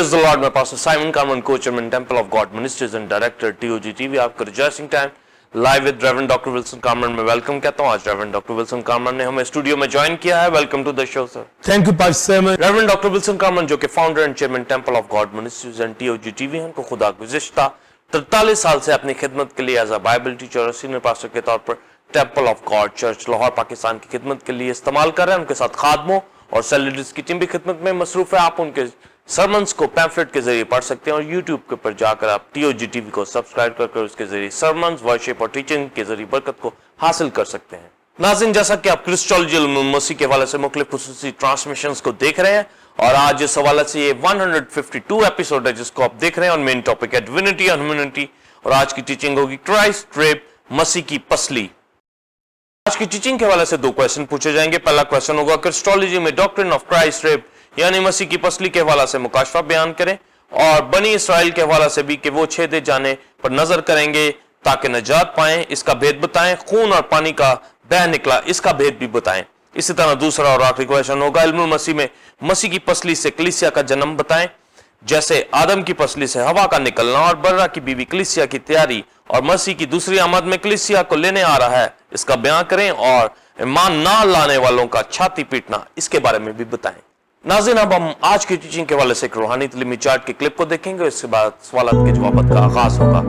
Praise the Lord, मैं Pastor Simon Carman, coach and Temple of God Ministries and Director TOG TV. आपका rejoicing time live with reverend doctor Wilson Carman में welcome कहता हूँ। आज reverend doctor Wilson Karman ने हमें studio में join किया है। Welcome to the show sir. Thank you pastor Simon. Reverend doctor Wilson Carman जो कि founder and chairman temple of God ministries and TOG TV हैं, उनको खुदा गुज़िश्ता 43 साल से अपनी खिदमत के लिए एज अ बाइबल टीचर और सीनियर पास्टर के तौर पर temple of God church Lahore Pakistan की खिदमत के लिए इस्तेमाल कर रहे हैं। उनके साथ खादमों और सेलिब्रिटीज की टीम भी खिदमत में मसरूफ है। आप उनके सरमन्स को पैम्फलेट के जरिए पढ़ सकते हैं और यूट्यूब के ऊपर जाकर आप TOG TV को सब्सक्राइब कर उसके जरिए सरमन्स, वर्शिप और टीचिंग के जरिए बरकत को हासिल कर सकते हैं। नाज़रीन, जैसा कि आप क्रिस्टोलॉजी मसीह के हवाले से मुख्तलिफ खुसूसी ट्रांसमिशंस को देख रहे हैं और आज इस हवाले से ये 152 एपिसोड है जिसको आप देख रहे हैं और मेन टॉपिक है डिविनिटी और ह्यूमैनिटी और आज की टीचिंग होगी क्राइस्ट रेप, मसीह की पसली। आज की टीचिंग के हवाले से 2 क्वेश्चन पूछे जाएंगे। पहला क्वेश्चन होगा क्रिस्टोलॉजी में डॉक्ट्रिन ऑफ क्राइस्ट रेप यानी मसीह की पसली के हवाले से मुकाशफा बयान करें और बनी इसराइल के हवाले से भी कि वो छेदे जाने पर नजर करेंगे ताकि नजात पाएं, इसका भेद बताएं। खून और पानी का बह निकला, इसका भेद भी बताएं। इसी तरह दूसरा और आखिरी क्वेश्चन होगा इल्मुल मसीह में मसीह की पसली से कलीसिया का जन्म बताएं, जैसे आदम की पसली से हवा का निकलना और बर्रा की बीवी कलीसिया की तैयारी और मसीह की दूसरी आमद में कलीसिया को लेने आ रहा है, इसका बयान करें और ईमान ना लाने वालों का छाती पीटना, इसके बारे में भी बताएं। नाज़रीन, अब हम आज की टीचिंग के हवाले से एक रूहानी तलीमी चार्ट के क्लिप को देखेंगे। इसके बाद सवालात के जवाबात का आगाज होगा।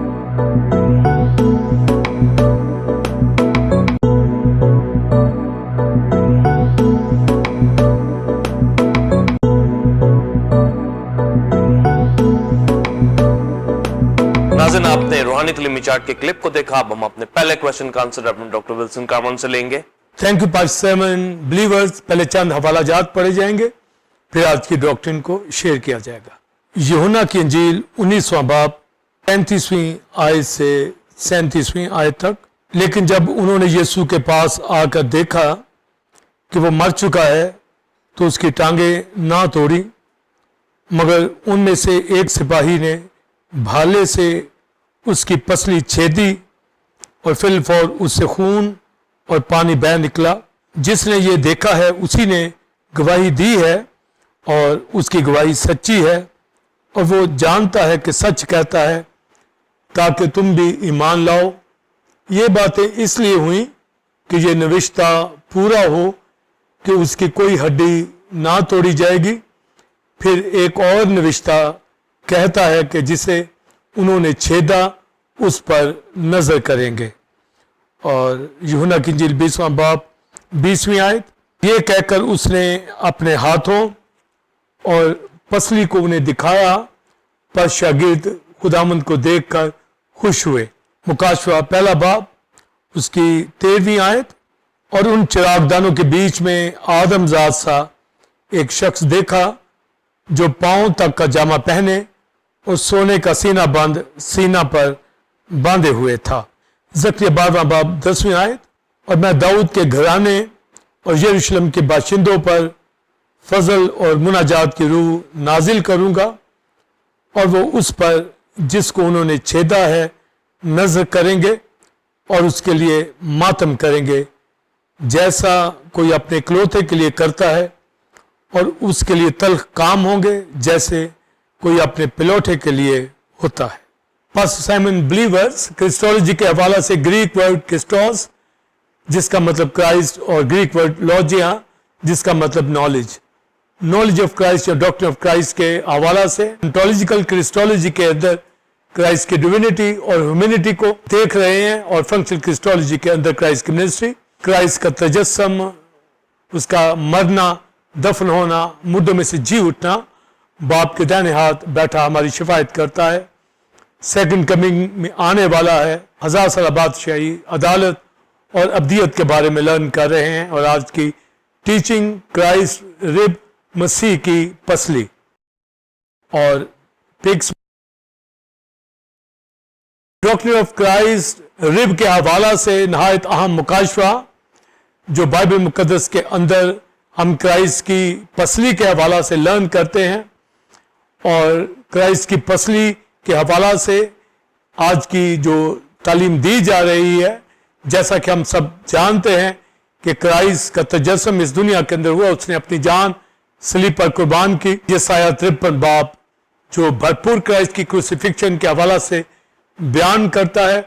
नाज़रीन, आपने रूहानी तलीमी चार्ट के क्लिप को देखा। अब हम अपने पहले क्वेश्चन का आंसर अपने डॉक्टर विल्सन कार्मन से लेंगे। Thank you pastor Simon. Believers, पहले चंद हवालाजात पढ़े जाएंगे, फिर आज की डॉक्ट्रिन को शेयर किया जाएगा। यूहन्ना की इंजील 19वां बाब 35वीं आयत से 37वीं आयत तक। लेकिन जब उन्होंने यीशु के पास आकर देखा कि वो मर चुका है तो उसकी टांगें ना तोड़ी, मगर उनमें से एक सिपाही ने भाले से उसकी पसली छेदी और फिलफौर उससे खून और पानी बह निकला। जिसने ये देखा है उसी ने गवाही दी है और उसकी गवाही सच्ची है और वो जानता है कि सच कहता है ताकि तुम भी ईमान लाओ। ये बातें इसलिए हुई कि ये नविश्ता पूरा हो कि उसकी कोई हड्डी ना तोड़ी जाएगी। फिर एक और नविश्ता कहता है कि जिसे उन्होंने छेदा उस पर नजर करेंगे। और यूहन्ना की इंजील 20वां बाब 20वीं आयत। ये कहकर उसने अपने हाथों और पसली को उन्हें दिखाया, पर शागिर्द खुदामंद को देखकर खुश हुए। मुकाशवा पहला बाब उसकी 13वीं आयत। और उन चिरागदानों के बीच में आदमजात सा एक शख्स देखा जो पांव तक का जामा पहने और सोने का सीना बंद सीना पर बांधे हुए था। ज़करिया 12वां बाब 10वीं आयत। और मैं दाऊद के घराने और यरूशलेम के बाशिंदों पर फजल और मुनाजात की रूह नाजिल करूंगा और वो उस पर जिसको उन्होंने छेदा है नजर करेंगे और उसके लिए मातम करेंगे, जैसा कोई अपने इकलौते के लिए करता है, और उसके लिए तल्ख काम होंगे जैसे कोई अपने पिलौठे के लिए होता है। पास्टर साइमन, बिलीवर्स, क्रिस्टोलॉजी के हवाला से ग्रीक वर्ड क्रिस्टोस जिसका मतलब क्राइस्ट और ग्रीक वर्ड लॉजिया जिसका मतलब नॉलेज ऑफ क्राइस्ट या डॉक्ट्रिन ऑफ क्राइस्ट के हवाला से ओंटोलॉजिकल क्रिस्टोलॉजी के अंदर क्राइस्ट की डिविनिटी और ह्यूमैनिटी को देख रहे हैं और फंक्शनल क्रिस्टोलॉजी के अंदर क्राइस्ट की मिनिस्ट्री, क्राइस्ट का तजस्सम, उसका मरना, दफन होना, मुर्दों में से जी उठना, बाप के दाहिने हाथ बैठा हमारी शिफायत करता है, सेकंड कमिंग में आने वाला है, 1000 साल बादशाही, अदालत और अब्दियत के बारे में लर्न कर रहे हैं। और आज की टीचिंग क्राइस्ट रिब, मसीह की पसली और pigs. Doctrine of Christ rib के हवाला से नहायत अहम मुकाशवा जो बाइबल मुकद्दस के अंदर हम क्राइस्ट की पसली के हवाला से लर्न करते हैं। और क्राइस्ट की पसली के हवाला से आज की जो तालीम दी जा रही है, जैसा कि हम सब जानते हैं कि क्राइस्ट का तजस्सुम इस दुनिया के अंदर हुआ, उसने अपनी जान सलीब पर कुर्बान की। यसाया 53 बाब جو بھرپور کرائسٹ کی کروسیفکشن کے حوالہ سے بیان کرتا ہے.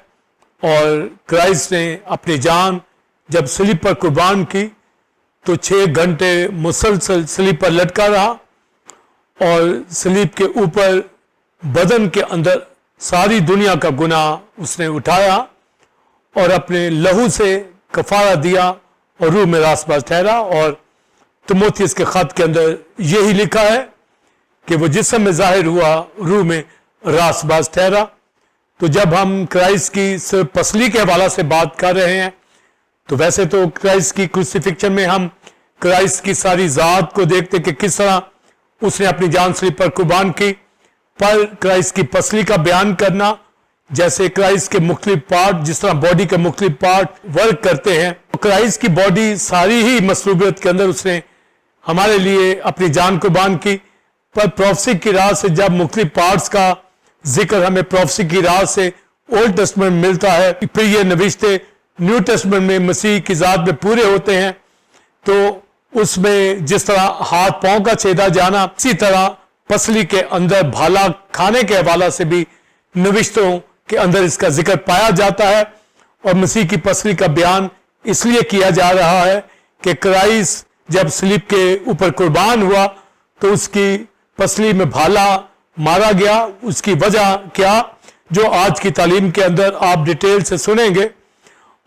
اور کرائسٹ نے اپنی جان جب صلیب پر قربان کی تو 6 گھنٹے مسلسل صلیب پر لٹکا رہا اور صلیب کے اوپر بدن کے اندر ساری دنیا کا گناہ اس نے اٹھایا اور اپنے لہو سے کفارہ دیا اور روح میں راست باز ٹھہرا. اور تیموتھیوس کے خط کے اندر یہی لکھا ہے کہ وہ جسم میں ظاہر ہوا روح میں راست باز ٹھہرا. تو جب ہم کرائسٹ کی صرف پسلی کے حوالہ سے بات کر رہے ہیں تو ویسے تو کرائسٹ کی کروسیفکشن میں ہم کرائسٹ کی ساری ذات کو دیکھتے کہ کس طرح اس نے اپنی جان صلیب پر قربان کی, پر کرائسٹ کی پسلی کا بیان کرنا, جیسے کرائسٹ کے مختلف پارٹ جس طرح باڈی کے مختلف پارٹ ورک کرتے ہیں, کرائسٹ کی باڈی ساری ہی مصلوبیت کے اندر اس نے ہمارے لیے اپنی جان قربان کی. پر پروفیسی کی راہ سے جب مختلف پارٹس کا ذکر ہمیں پروفیسی کی راہ سے اولڈ ٹیسٹمنٹ میں ملتا ہے, پھر یہ نوشتے نیو ٹیسٹمنٹ میں مسیح کی ذات میں پورے ہوتے ہیں, تو اس میں جس طرح ہاتھ پاؤں کا چھیدا جانا, اسی طرح پسلی کے اندر بھالا کھانے کے حوالہ سے بھی نوشتوں کے اندر اس کا ذکر پایا جاتا ہے. اور مسیح کی پسلی کا بیان اس لیے کیا جا رہا ہے کہ کرائسٹ جب صلیب کے اوپر قربان ہوا تو اس کی پسلی میں بھالا مارا گیا. اس کی وجہ کیا, جو آج کی تعلیم کے اندر آپ ڈیٹیل سے سنیں گے,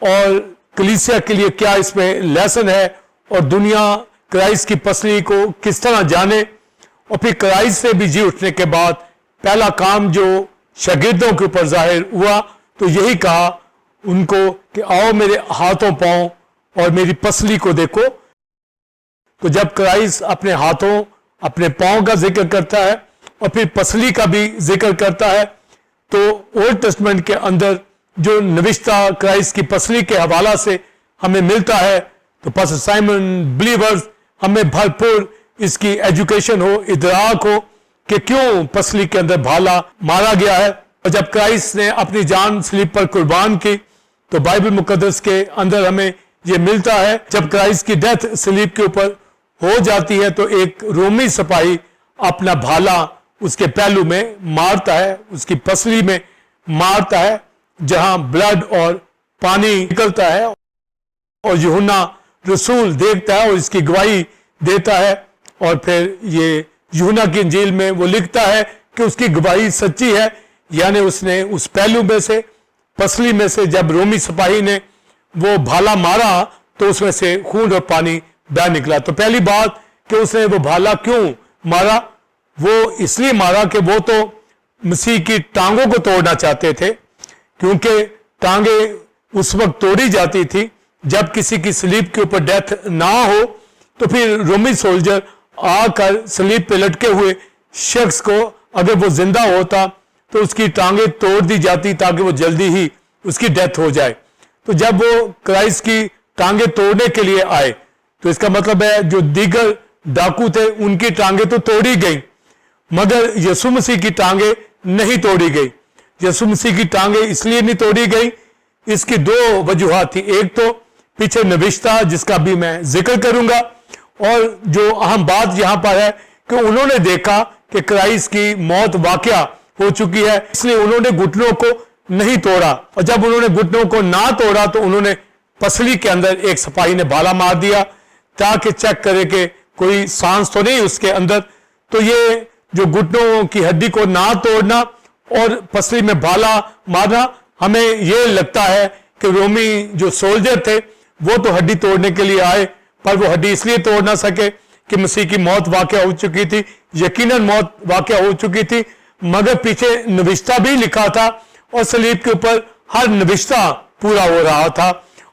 اور کلیسیا کے لیے کیا اس میں لیسن ہے, اور دنیا کرائسٹ کی پسلی کو کس طرح جانے. اور پھر کرائسٹ سے بھی جی اٹھنے کے بعد پہلا کام جو شاگردوں کے اوپر ظاہر ہوا تو یہی کہا ان کو کہ آؤ میرے ہاتھوں پاؤں اور میری پسلی کو دیکھو. تو جب کرائسٹ اپنے ہاتھوں اپنے پاؤں کا ذکر کرتا ہے اور پھر پسلی کا بھی ذکر کرتا ہے, تو اولڈ ٹیسٹمنٹ کے اندر جو نوشتہ کرائسٹ کی پسلی کے حوالہ سے ہمیں ملتا ہے تو پاسٹر سائمن بلیورز ہمیں بھرپور اس کی ایجوکیشن ہو, ادراک ہو کہ کیوں پسلی کے اندر بھالا مارا گیا ہے. اور جب کرائسٹ نے اپنی جان صلیب پر قربان کی تو بائبل مقدس کے اندر ہمیں یہ ملتا ہے, جب کرائسٹ کی ڈیتھ صلیب کے اوپر ہو جاتی ہے تو ایک رومی سپاہی اپنا بھالا اس کے پہلو میں مارتا ہے, اس کی پسلی میں مارتا ہے جہاں بلڈ اور پانی نکلتا ہے, اور یوحنا رسول دیکھتا ہے اور اس کی گواہی دیتا ہے. اور پھر یہ یوحنا کی انجیل میں وہ لکھتا ہے کہ اس کی گواہی سچی ہے, یعنی اس نے اس پہلو میں سے پسلی میں سے جب رومی سپاہی نے وہ بھالا مارا تو اس میں سے خون اور پانی بہ نکلا. تو پہلی بات کہ اس نے وہ بھالا کیوں مارا, وہ اس لیے مارا کہ وہ تو مسیح کی ٹانگوں کو توڑنا چاہتے تھے, کیونکہ ٹانگیں اس وقت توڑی جاتی تھی جب کسی کی صلیب کے اوپر ڈیتھ نہ ہو, تو پھر رومی سولجر آ کر صلیب پہ لٹکے ہوئے شخص کو اگر وہ زندہ ہوتا تو اس کی ٹانگیں توڑ دی جاتی تاکہ وہ جلدی ہی اس کی ڈیتھ ہو جائے. تو جب وہ کرائسٹ کی ٹانگیں توڑنے کے لیے آئے تو اس کا مطلب ہے جو دیگر ڈاکو تھے ان کی ٹانگیں تو توڑی گئیں, مگر یسوع مسیح کی ٹانگیں نہیں توڑی گئی. یسوع مسیح کی ٹانگیں اس لیے نہیں توڑی گئی, اس کی 2 وجوہات تھی. ایک تو پیچھے نوشتہ جس کا بھی میں ذکر کروں گا, اور جو اہم بات یہاں پر ہے کہ انہوں نے دیکھا کہ کرائسٹ کی موت واقعہ ہو چکی ہے, اس لیے انہوں نے گھٹنوں کو نہیں توڑا, اور جب انہوں نے گھٹنوں کو نہ توڑا تو انہوں نے پسلی کے اندر ایک سپاہی نے بھالا مار دیا تاکہ چیک کرے کہ کوئی سانس تو نہیں اس کے اندر. تو یہ جو گھٹنوں کی ہڈی کو نہ توڑنا اور پسلی میں بھالا مارنا, ہمیں یہ لگتا ہے کہ رومی جو سولجر تھے وہ تو ہڈی توڑنے کے لیے آئے, پر وہ ہڈی اس لیے توڑ نہ سکے کہ مسیح کی موت واقعہ ہو چکی تھی, یقیناً موت واقعہ ہو چکی تھی, مگر پیچھے نوشتہ بھی لکھا تھا اور صلیب کے اوپر ہر نوشتہ پورا ہو رہا تھا.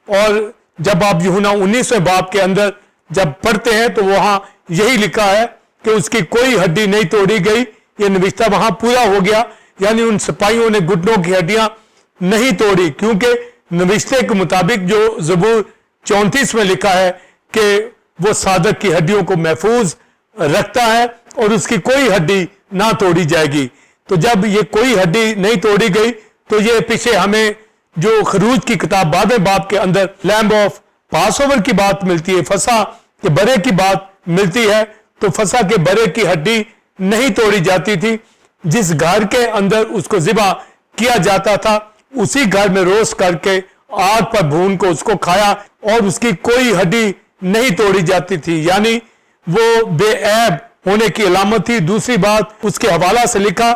اور جب آپ یوحنا 19 باب کے اندر جب پڑھتے ہیں تو وہاں یہی لکھا ہے کہ اس کی کوئی ہڈی نہیں توڑی گئی, یہ نوشتہ وہاں پورا ہو گیا. یعنی ان سپاہیوں نے گھٹنوں کی ہڈیاں نہیں توڑی, کیونکہ نوشتے کے مطابق جو زبور 34 میں لکھا ہے کہ وہ صادق کی ہڈیوں کو محفوظ رکھتا ہے اور اس کی کوئی ہڈی نہ توڑی جائے گی. تو جب یہ کوئی ہڈی نہیں توڑی گئی تو یہ پیچھے ہمیں جو خروج کی کتاب 12 باب کے اندر لیمب آف پاس اوور کی بات ملتی ہے, فسح کے برے کی بات ملتی ہے. تو فسح کے برے کی ہڈی نہیں توڑی جاتی تھی, जिस घर के अंदर उसको ज़िबा किया जाता था उसी घर में रोस्ट करके आग पर भून को उसको खाया और उसकी कोई हड्डी नहीं तोड़ी जाती थी, यानी वो बेऐब होने की अलामत थी। दूसरी बात, उसके हवाला से लिखा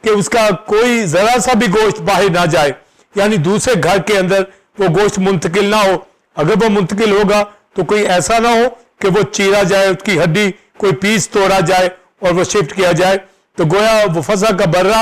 कि उसका कोई जरा सा भी गोश्त बाहर ना जाए, यानी दूसरे घर के अंदर वो गोश्त मुंतकिल ना हो। अगर वो मुंतकिल होगा तो कोई ऐसा ना हो कि वो चीरा जाए, उसकी हड्डी कोई पीस तोड़ा जाए और वो शिफ्ट किया जाए। तो गोया वो फसा का बर्रा,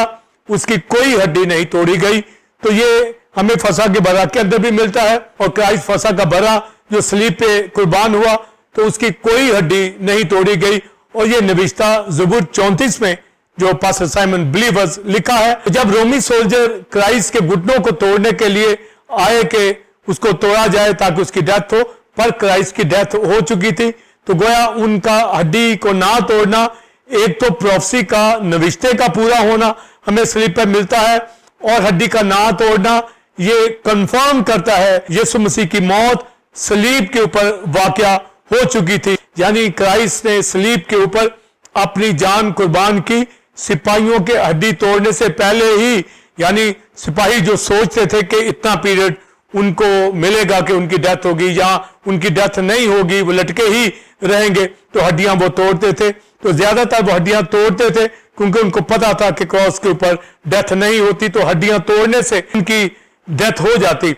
उसकी कोई हड्डी नहीं तोड़ी गई। तो ये हमें फसा के बर्रा के अंदर भी मिलता है। और क्राइस्ट फसा का बर्रा जो सलीब पे कुर्बान हुआ तो उसकी कोई हड्डी नहीं तोड़ी गई। और ये नविश्ता ज़बूर 34 में जो पास्टर साइमन बिलीवर्स लिखा है, जब रोमी सोल्जर क्राइस्ट के घुटनों को तोड़ने के लिए आए कि उसको तोड़ा जाए ताकि उसकी डेथ हो, पर क्राइस्ट की डेथ हो चुकी थी। तो गोया उनका हड्डी को ना तोड़ना एक तो प्रोफेसी का, नविश्ते का पूरा होना हमें सलीब पर मिलता है, और हड्डी का ना तोड़ना ये कंफर्म करता है यीशु मसीह की मौत सलीब के ऊपर वाकया हो चुकी थी, यानी क्राइस्ट ने सलीब के ऊपर अपनी जान कुर्बान की सिपाहियों के हड्डी तोड़ने से पहले ही। यानी सिपाही जो सोचते थे कि इतना पीरियड उनको मिलेगा कि उनकी डेथ होगी या उनकी डेथ नहीं होगी, वो लटके ही रहेंगे, तो हड्डियां वो तोड़ते थे। तो ज्यादातर वो हड्डियां तोड़ते थे क्योंकि उनको पता था कि क्रॉस के ऊपर डेथ नहीं होती, तो हड्डियां तोड़ने से उनकी डेथ हो जाती।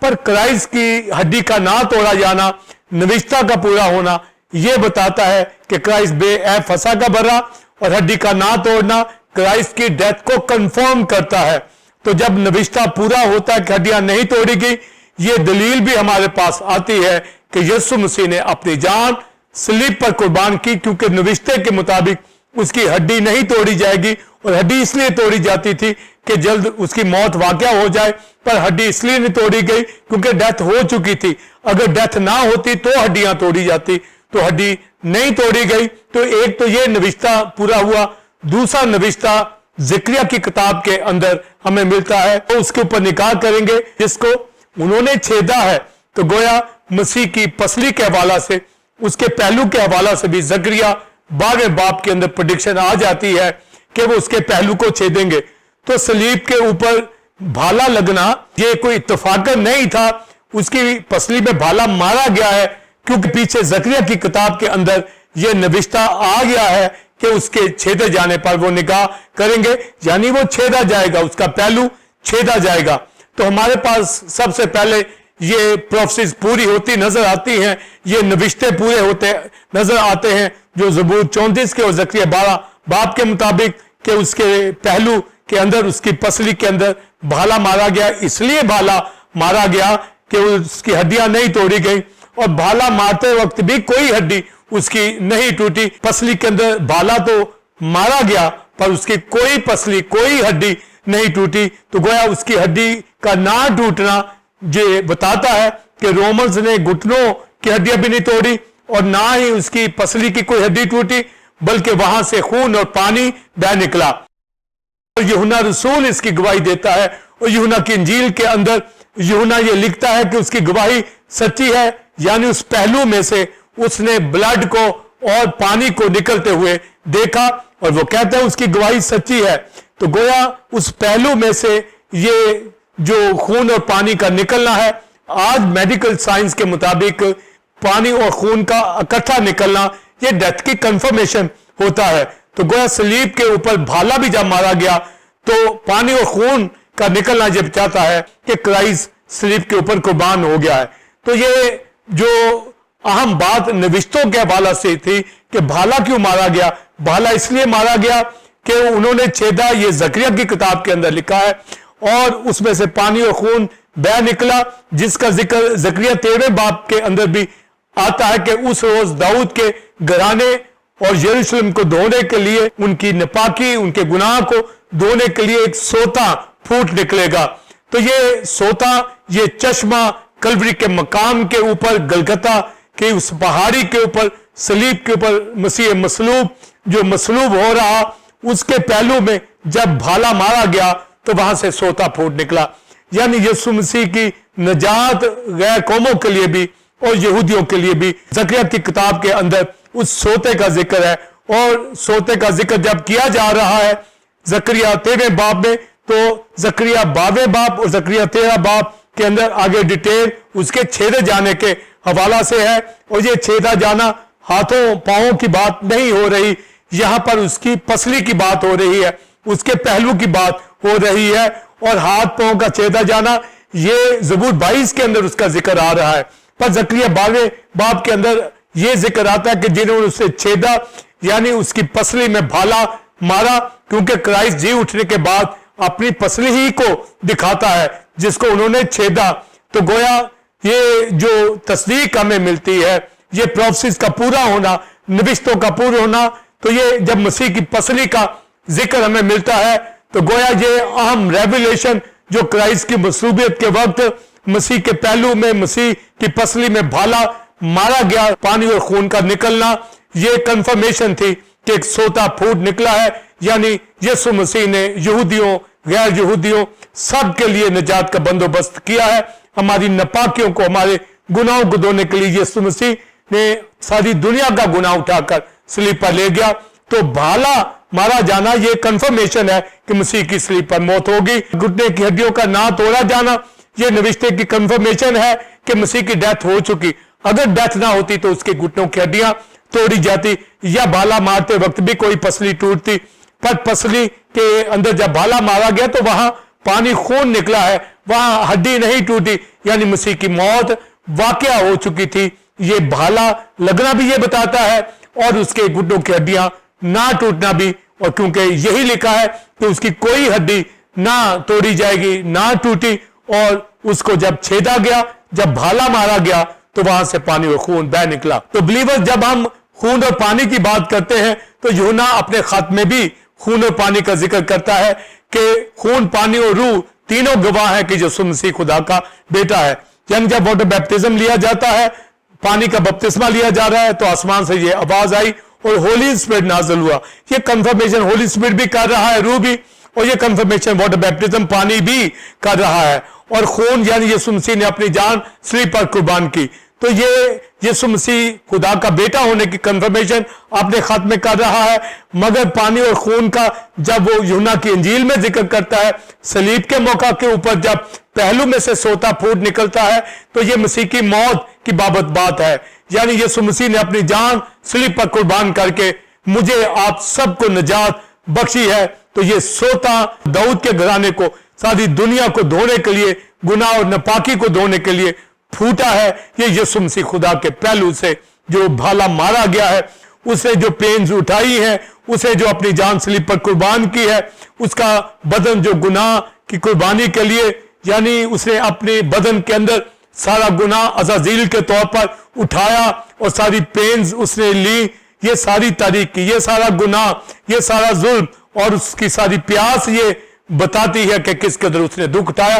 पर क्राइस्ट की हड्डी का ना तोड़ा जाना, नविश्ता का पूरा होना, यह बताता है कि क्राइस्ट बेऐब फसा का बर्रा, और हड्डी का ना तोड़ना क्राइस्ट की डेथ को कंफर्म करता है। तो जब नविश्ता पूरा होता है कि हड्डियां नहीं तोड़ी गई, ये दलील भी हमारे पास आती है कि यीशु मसीह ने अपनी जान सलीब पर कुर्बान की, क्योंकि नविश्ते के मुताबिक उसकी हड्डी नहीं तोड़ी जाएगी। और हड्डी इसलिए तोड़ी जाती थी कि जल्द उसकी मौत वाकया हो जाए, पर हड्डी इसलिए नहीं तोड़ी गई क्योंकि डेथ हो चुकी थी। अगर डेथ ना होती तो हड्डियां तोड़ी जाती, तो हड्डी नहीं तोड़ी गई। तो एक तो ये नविश्ता पूरा हुआ। दूसरा नविश्ता ज़िक्रिया की किताब के अंदर हमें मिलता है, तो उसके ऊपर निकाह करेंगे जिसको उन्होंने छेदा है। तो गोया मसीह की पसली के हवाला से, उसके पहलू के हवाला से भी ज़करिया 12वें बाब के अंदर प्रेडिक्शन आ जाती है कि वो उसके पहलू को छेदेंगे। तो सलीब के ऊपर भाला लगना ये कोई इत्तफाकन नहीं था, उसकी पसली में भाला मारा गया है, क्योंकि पीछे ज़करिया की किताब के अंदर ये नविश्ता आ गया है कि उसके छेदे जाने पर वो निकाह करेंगे, यानी वो छेदा जाएगा, उसका पहलू छेदा जाएगा। तो हमारे पास सबसे पहले ये प्रोफेसीज पूरी होती नजर आती हैं, ये नविश्ते पूरे होते नजर आते हैं जो ज़बूर 34 के और ज़करिया 12 बाब के मुताबिक, कि उसके पहलू के अंदर, उसकी पसली के अंदर भाला मारा गया। इसलिए भाला मारा गया कि उसकी हड्डियां नहीं तोड़ी गई, और भाला मारते वक्त भी कोई हड्डी उसकी नहीं टूटी। पसली के अंदर भाला तो मारा गया पर उसकी कोई पसली, कोई हड्डी नहीं टूटी। तो गोया उसकी हड्डी का ना टूटना ये बताता है कि रोमन्स ने घुटनों की हड्डियां भी नहीं तोड़ी और ना ही उसकी पसली की कोई हड्डी टूटी, बल्कि वहां से खून और पानी बह निकला। और यूहन्ना रसूल इसकी गवाही देता है, और यूहन्ना की इंजील के अंदर यूहन्ना ये लिखता है कि उसकी गवाही सच्ची है, यानी उस पहलू में से उसने ब्लड को और पानी को निकलते हुए देखा, और वो कहता है उसकी गवाही सच्ची है। तो गोया उस पहलू में से ये जो खून और पानी का निकलना है, आज मेडिकल साइंस के मुताबिक पानी और खून का इकट्ठा निकलना ये डेथ की कंफर्मेशन होता है। तो गोया सलीब के ऊपर भाला भी जब मारा गया तो पानी और खून का निकलना जब चाहता है कि क्राइस्ट सलीब के ऊपर कुर्बान हो गया है। तो ये जो अहम बात नविश्तों के हवाला से थी कि भाला क्यों मारा गया, भाला इसलिए मारा गया कि उन्होंने छेदा, ये ज़करिया की किताब के अंदर लिखा है, और उसमें से पानी और खून बह निकला, जिसका जिक्र ज़करिया 13वें बाब के अंदर भी आता है कि उस रोज दाऊद के घराने और यरूशलेम को धोने के लिए, उनकी नापाकी, उनके गुनाह को धोने के लिए एक सोता फूट निकलेगा। तो ये सोता, ये चश्मा कलवरी के मकाम के ऊपर, गलगता के उस पहाड़ी के ऊपर, सलीब के ऊपर मसीह मसलूब जो मसलूब हो रहा, उसके पहलू में जब भाला मारा गया तो वहां से सोता फूट निकला। यानी यीशु मसीह की नजात गैर कौमों के लिए भी और यहूदियों के लिए भी ज़करिया की किताब के अंदर उस सोते का जिक्र है। और सोते का जिक्र जब किया जा रहा है زکریا 13 باب میں، تو زکریا 22 باب اور زکریا 13 باب کے اندر آگے ڈیٹیل اس کے چھیدے جانے کے حوالہ سے ہے، اور یہ چھیدا جانا ہاتھوں پاؤں کی بات نہیں ہو رہی، یہاں پر اس کی پسلی کی بات ہو رہی ہے، اس کے پہلو کی بات ہو رہی ہے، اور ہاتھ پاؤں کا چھیدا جانا یہ زبور 22 کے اندر اس کا ذکر آ رہا ہے، پر زکریا 22 باب کے اندر یہ ذکر آتا ہے کہ جنہوں نے اسے چھیدا یعنی اس کی پسلی میں بھالا مارا، کیونکہ کرائسٹ جی اٹھنے کے بعد اپنی پسلی ہی کو دکھاتا ہے جس کو انہوں نے چھیدا۔ تو گویا یہ جو تصدیق ہمیں ملتی ہے، یہ پروفیسز کا پورا ہونا، نوشتوں کا پورا ہونا، تو یہ جب مسیح کی پسلی کا ذکر ہمیں ملتا ہے تو گویا یہ اہم ریویلیشن جو کرائسٹ کی مصلوبیت کے وقت مسیح کے پہلو میں، مسیح کی پسلی میں بھالا مارا گیا، پانی اور خون کا نکلنا، یہ کنفرمیشن تھی کہ ایک سوتا پھوٹ نکلا ہے، یعنی یسوع مسیح نے یہودیوں غیر یہودیوں سب کے لیے نجات کا بندوبست کیا ہے، ہماری ناپاکیوں کو، ہمارے گناہوں کو دھونے کے لیے یسوع مسیح نے ساری دنیا کا گناہ اٹھا کر صلیب پر لے گیا۔ تو بھالا مارا جانا یہ کنفرمیشن ہے کہ مسیح کی صلیب پر موت ہوگی، گھٹنے کی ہڈیوں کا نہ توڑا جانا یہ نوشتے کی کنفرمیشن ہے کہ مسیح کی ڈیتھ ہو چکی، اگر ڈیتھ نہ ہوتی تو اس کے گھٹنوں کی ہڈیاں توڑی جاتی، یا بھالا مارتے وقت بھی کوئی پسلی ٹوٹتی، پر پسلی کے اندر جب بھالا مارا گیا تو وہاں پانی خون نکلا ہے، وہاں ہڈی نہیں ٹوٹی، یعنی مسیح کی موت واقعہ ہو چکی تھی۔ یہ بھالا لگنا بھی یہ بتاتا ہے، اور اس کے گھٹنوں کی ہڈیاں نہ ٹوٹنا بھی، اور کیونکہ یہی لکھا ہے کہ اس کی کوئی ہڈی نہ توڑی جائے گی، نہ ٹوٹی، اور اس کو جب چھیدا گیا، جب بھالا مارا گیا تو وہاں سے پانی اور خون بہ نکلا۔ تو بلیور جب ہم خون اور پانی کی بات کرتے ہیں تو یوحنا اپنے خط میں بھی خون اور پانی کا ذکر کرتا ہے کہ خون، پانی اور روح تینوں گواہ ہیں کہ یسوع مسیح خدا کا بیٹا ہے۔ یعنی جب واٹر بیپٹزم لیا جاتا ہے، پانی کا بپتسمہ لیا جا رہا ہے، تو آسمان سے یہ آواز آئی اور ہولی اسپرٹ نازل ہوا، یہ کنفرمیشن ہولی اسپرٹ بھی کر رہا ہے، روح بھی، اور یہ کنفرمیشن واٹر بیپٹزم پانی بھی کر رہا ہے، اور خون یعنی یسوع مسیح نے اپنی جان صلیب پر قربان کی، تو یہ یسوع مسیح خدا کا بیٹا ہونے کی کنفرمیشن اپنے خط میں کر رہا ہے۔ مگر پانی اور خون کا جب وہ یوحنا کی انجیل میں ذکر کرتا ہے، صلیب کے موقع کے اوپر جب پہلو میں سے سوتا پھوٹ نکلتا ہے، تو یہ مسیح کی موت کی بابت بات ہے، یعنی یسوع مسیح نے اپنی جان صلیب پر قربان کر کے مجھے آپ سب کو نجات بخشی ہے۔ تو یہ سوتا داؤد کے گھرانے کو، ساری دنیا کو دھونے کے لیے، گناہ اور ناپاکی کو دھونے کے لیے پھوٹا ہے۔ یہ یسوع مسیح خدا کے پہلو سے جو بھالا مارا گیا ہے، اسے جو پینز اٹھائی ہے، اسے جو اپنی جان صلیب پر قربان کی ہے، اس کا بدن جو گناہ کی قربانی کے لیے، یعنی اس نے اپنے بدن کے اندر سارا گناہ عزازیل کے طور پر اٹھایا، اور ساری پینز اس نے لی، یہ ساری تاریخ کی، یہ سارا گناہ، یہ سارا ظلم اور اس کی ساری پیاس یہ بتاتی ہے کہ کس قدر اس نے دکھ اٹھایا۔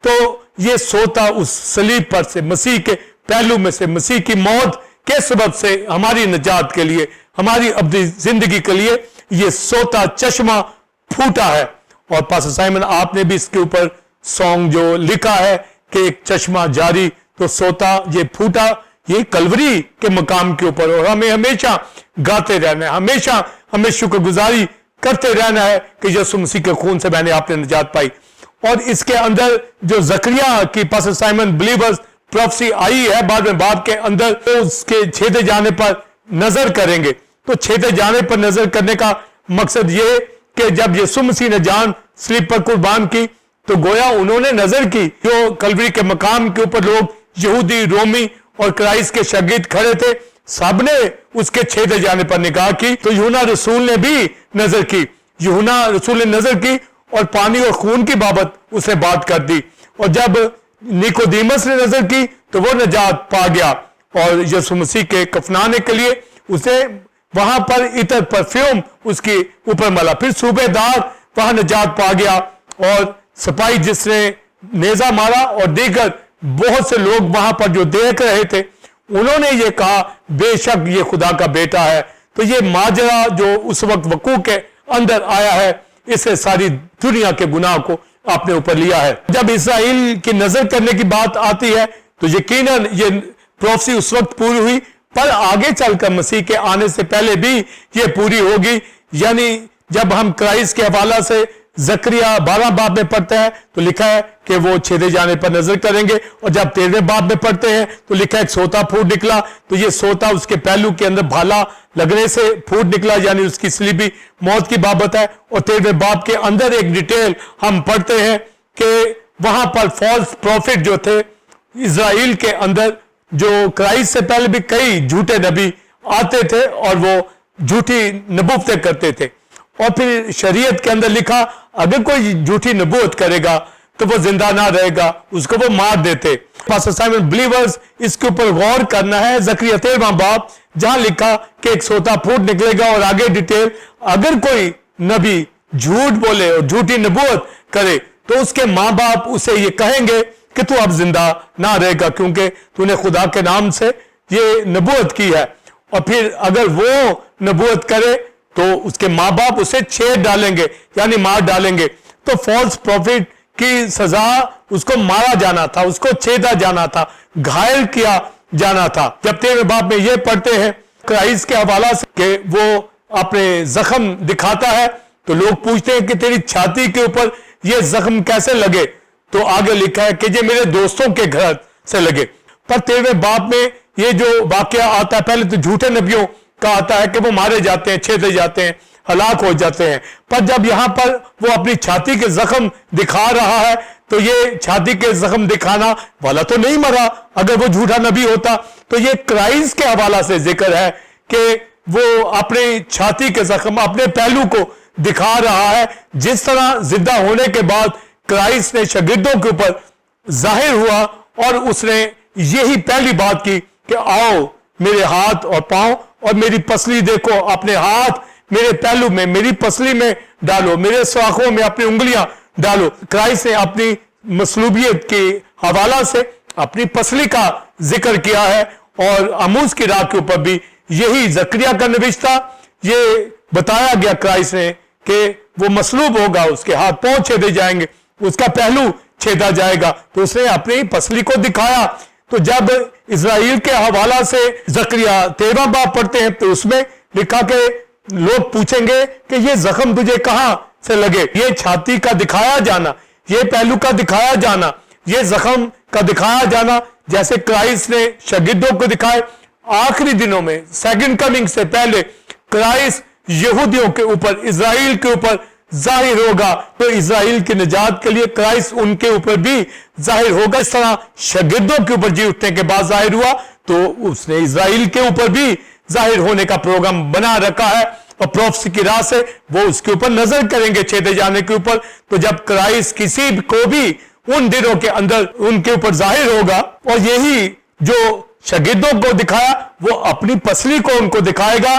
تو یہ سوتا اس صلیب پر سے، مسیح کے پہلو میں سے، مسیح کی موت کے سبب سے ہماری نجات کے لیے، ہماری ابدی زندگی کے لیے یہ سوتا چشمہ پھوٹا ہے۔ اور پاسٹر سائمن آپ نے بھی اس کے اوپر سانگ جو لکھا ہے کہ ایک چشمہ جاری، تو سوتا یہ پھوٹا، یہ کلوری کے مقام کے اوپر، اور ہمیں ہمیشہ گاتے رہنا ہے، ہمیشہ ہمیں شکر گزاری کرتے رہنا ہے کہ یسوع مسیح کے خون سے میں نے آپ نے نجات پائی۔ اور اس کے اندر جو زکریا کی پاسٹر سائمن بلیورز پروفیسی آئی ہے بعد میں باب کے اندر، تو اس کے چھیدے جانے پر نظر کریں گے۔ تو چھیدے جانے پر نظر کرنے کا مقصد یہ کہ جب یسوع مسیح نے جان صلیب پر قربان کی تو گویا انہوں نے نظر کی، جو کلوری کے مقام کے اوپر لوگ یہودی، رومی اور کرائسٹ کے شاگرد کھڑے تھے، سب نے اس کے چھیدے جانے پر نگاہ کی۔ تو یوحنا رسول نے بھی نظر کی، یوحنا رسول نے نظر کی اور پانی اور خون کی بابت اس نے بات کر دی، اور جب نیکودیمس نے نظر کی تو وہ نجات پا گیا، اور یسوع مسیح کے کفنانے کے لیے اسے وہاں پر عطر پرفیوم اس کی اوپر ملا، پھر صوبے دار وہاں نجات پا گیا، اور سپاہی جس نے نیزہ مارا اور دیگر بہت سے لوگ وہاں پر جو دیکھ رہے تھے، انہوں نے یہ کہا بے شک یہ خدا کا بیٹا ہے۔ تو یہ ماجرا جو اس وقت وقوع کے اندر آیا ہے، اس سے ساری دنیا کے گناہ کو آپ نے اوپر لیا ہے۔ جب اسرائیل کی نظر کرنے کی بات آتی ہے تو یقیناً یہ پروفیسی اس وقت پوری ہوئی، پر آگے چل کر مسیح کے آنے سے پہلے بھی یہ پوری ہوگی، یعنی جب ہم کرائسٹ کے حوالہ سے زکریا 12 باب میں پڑھتے ہیں تو لکھا ہے کہ وہ چھیدے جانے پر نظر کریں گے, اور جب 13 باب میں پڑھتے ہیں تو لکھا ہے ایک سوتا پھوٹ نکلا, تو یہ سوتا اس کے پہلو کے اندر بھالا لگنے سے پھوٹ نکلا, یعنی اس کی صلیبی موت کی بابت ہے. اور 13 باب کے اندر ایک ڈیٹیل ہم پڑھتے ہیں کہ وہاں پر فالس پروفٹ جو تھے اسرائیل کے اندر, جو کرائسٹ سے پہلے بھی کئی جھوٹے نبی آتے تھے اور وہ جھوٹی نبوتیں کرتے تھے. اور پھر شریعت کے اندر لکھا اگر کوئی جھوٹی نبوت کرے گا تو وہ زندہ نہ رہے گا, اس کو وہ مار دیتے. پاسٹر سائمن بلیورز اس کے اوپر غور کرنا ہے. زکریا 13واں باب جہاں لکھا کہ ایک سوتا پھوٹ نکلے گا, اور آگے ڈیٹیل اگر کوئی نبی جھوٹ بولے اور جھوٹی نبوت کرے تو اس کے ماں باپ اسے یہ کہیں گے کہ تو اب زندہ نہ رہے گا کیونکہ تو نے خدا کے نام سے یہ نبوت کی ہے. اور پھر اگر وہ نبوت کرے تو اس کے ماں باپ اسے چھیڑ ڈالیں گے, یعنی مار ڈالیں گے. تو فالس پروفٹ کی سزا اس کو مارا جانا تھا, اس کو چھیدا جانا تھا, گھائل کیا جانا تھا. جب 13 باب میں یہ پڑھتے ہیں کرائسٹ کے حوالہ سے کہ وہ اپنے زخم دکھاتا ہے, تو لوگ پوچھتے ہیں کہ تیری چھاتی کے اوپر یہ زخم کیسے لگے, تو آگے لکھا ہے کہ یہ میرے دوستوں کے گھر سے لگے. پر 13 باب میں یہ جو واقعہ آتا ہے, پہلے تو جھوٹے نبیوں کا آتا ہے کہ وہ مارے جاتے ہیں, چھیدے جاتے ہیں, ہلاک ہو جاتے ہیں. پر جب یہاں پر وہ اپنی چھاتی کے زخم دکھا رہا ہے تو یہ چھاتی کے زخم دکھانا والا تو نہیں مرا. اگر وہ جھوٹا نبی ہوتا تو یہ کرائسٹ کے حوالہ سے ذکر ہے کہ وہ اپنی چھاتی کے زخم, اپنے پہلو کو دکھا رہا ہے. جس طرح زندہ ہونے کے بعد کرائسٹ نے شاگردوں کے اوپر ظاہر ہوا اور اس نے یہی پہلی بات کی کہ آؤ میرے ہاتھ اور پاؤں اور میری پسلی دیکھو, اپنے ہاتھ میرے پہلو میں, میری پسلی میں ڈالو, میرے سوراخوں میں اپنی انگلیاں ڈالو. کرائسٹ نے اپنی مصلوبیت کے حوالہ سے اپنی پسلی کا ذکر کیا ہے, اور آموز کی راہ کے اوپر بھی یہی زکریا کا نوشتہ یہ بتایا گیا کرائسٹ نے کہ وہ مصلوب ہوگا, اس کے ہاتھ پاؤں چھیدے جائیں گے, اس کا پہلو چھیدا جائے گا. تو اس نے اپنی پسلی کو دکھایا. تو جب اسرائیل کے حوالہ سے زکریا 13واں باب پڑھتے ہیں تو اس میں لکھا کہ لوگ پوچھیں گے کہ یہ زخم تجھے کہاں سے لگے. یہ چھاتی کا دکھایا جانا, یہ پہلو کا دکھایا جانا, یہ زخم کا دکھایا جانا جیسے کرائسٹ نے شاگردوں کو دکھائے. آخری دنوں میں سیکنڈ کمنگ سے پہلے کرائسٹ یہودیوں کے اوپر, اسرائیل کے اوپر ظاہر ہوگا, تو اسرائیل کی نجات کے لیے کرائسٹ ان کے اوپر بھی ظاہر ہوگا. اس طرح شاگردوں کے اوپر جی اٹھنے کے بعد ظاہر ہوا تو اس نے اسرائیل کے اوپر بھی ظاہر ہونے کا پروگرام بنا رکھا ہے, اور پروفیسی کی راہ سے وہ اس کے اوپر نظر کریں گے چھیدے جانے کے اوپر. تو جب کرائسٹ کسی کو بھی ان دنوں کے اندر ان کے اوپر ظاہر ہوگا, اور یہی جو شاگردوں کو دکھایا وہ اپنی پسلی کو ان کو دکھائے گا,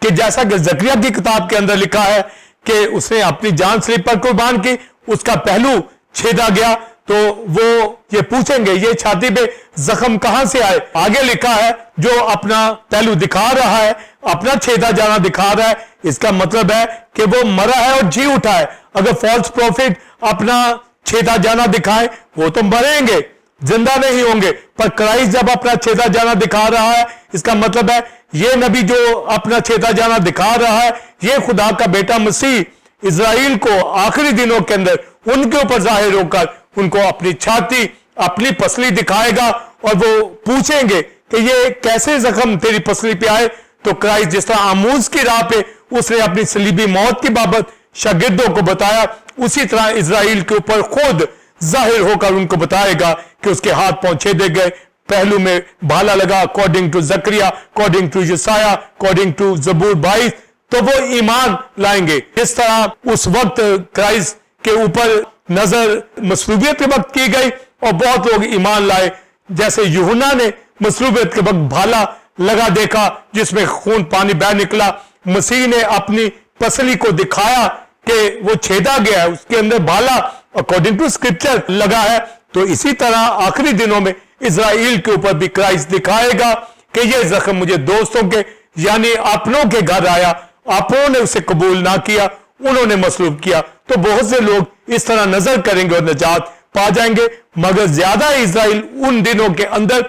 کہ جیسا کہ زکریا کی کتاب کے اندر لکھا ہے کہ اس نے اپنی جان صلیب پر قربان کی, اس کا پہلو چھیدا گیا. تو وہ یہ پوچھیں گے یہ چھاتی پہ زخم کہاں سے آئے. آگے لکھا ہے جو اپنا پہلو دکھا رہا ہے, اپنا چھیدا جانا دکھا رہا ہے, اس کا مطلب ہے کہ وہ مرا ہے اور جی اٹھا ہے. اگر فالس پروفٹ اپنا چھیدا جانا دکھائے وہ تو مریں گے, زندہ نہیں ہوں گے. پر کرائسٹ جب اپنا چھیدا جانا دکھا رہا ہے, اس کا مطلب ہے یہ نبی جو اپنا چھیدا جانا دکھا رہا ہے یہ خدا کا بیٹا مسیح اسرائیل کو آخری دنوں کے اندر ان کے اوپر ظاہر ہو کر ان کو اپنی چھاتی, اپنی پسلی دکھائے گا, اور وہ پوچھیں گے کہ یہ کیسے زخم تیری پسلی پہ آئے. تو کرائسٹ جس طرح آموز کی راہ پہ اس نے اپنی صلیبی موت کی بابت شاگردوں کو بتایا, اسی طرح اسرائیل کے اوپر خود ظاہر ہو کر ان کو بتائے گا کہ اس کے ہاتھ پاؤں چھیدے گئے, پہلو میں بھالا لگا اکارڈنگ ٹو زکریا, اکارڈنگ ٹو یسایہ, اکارڈنگ ٹو زبور 22. تو وہ ایمان لائیں گے. اس طرح اس وقت کرائسٹ کے اوپر نظر مصلوبیت کے وقت کی گئی اور بہت لوگ ایمان لائے. جیسے یوحنا نے مصلوبیت کے وقت بھالا لگا دیکھا جس میں خون پانی بہ نکلا, مسیح نے اپنی پسلی کو دکھایا کہ وہ چھیدا گیا ہے, اس کے اندر بھالا اکارڈنگ ٹو اسکرپچر لگا ہے. تو اسی طرح آخری دنوں میں اسرائیل کے اوپر بھی کرائسٹ دکھائے گا کہ یہ زخم مجھے دوستوں کے یعنی اپنوں کے گھر آیا, اپنوں نے اسے قبول نہ کیا, انہوں نے مصلوب کیا. تو بہت سے لوگ اس طرح نظر کریں گے اور نجات پا جائیں گے, مگر زیادہ اسرائیل ان دنوں کے اندر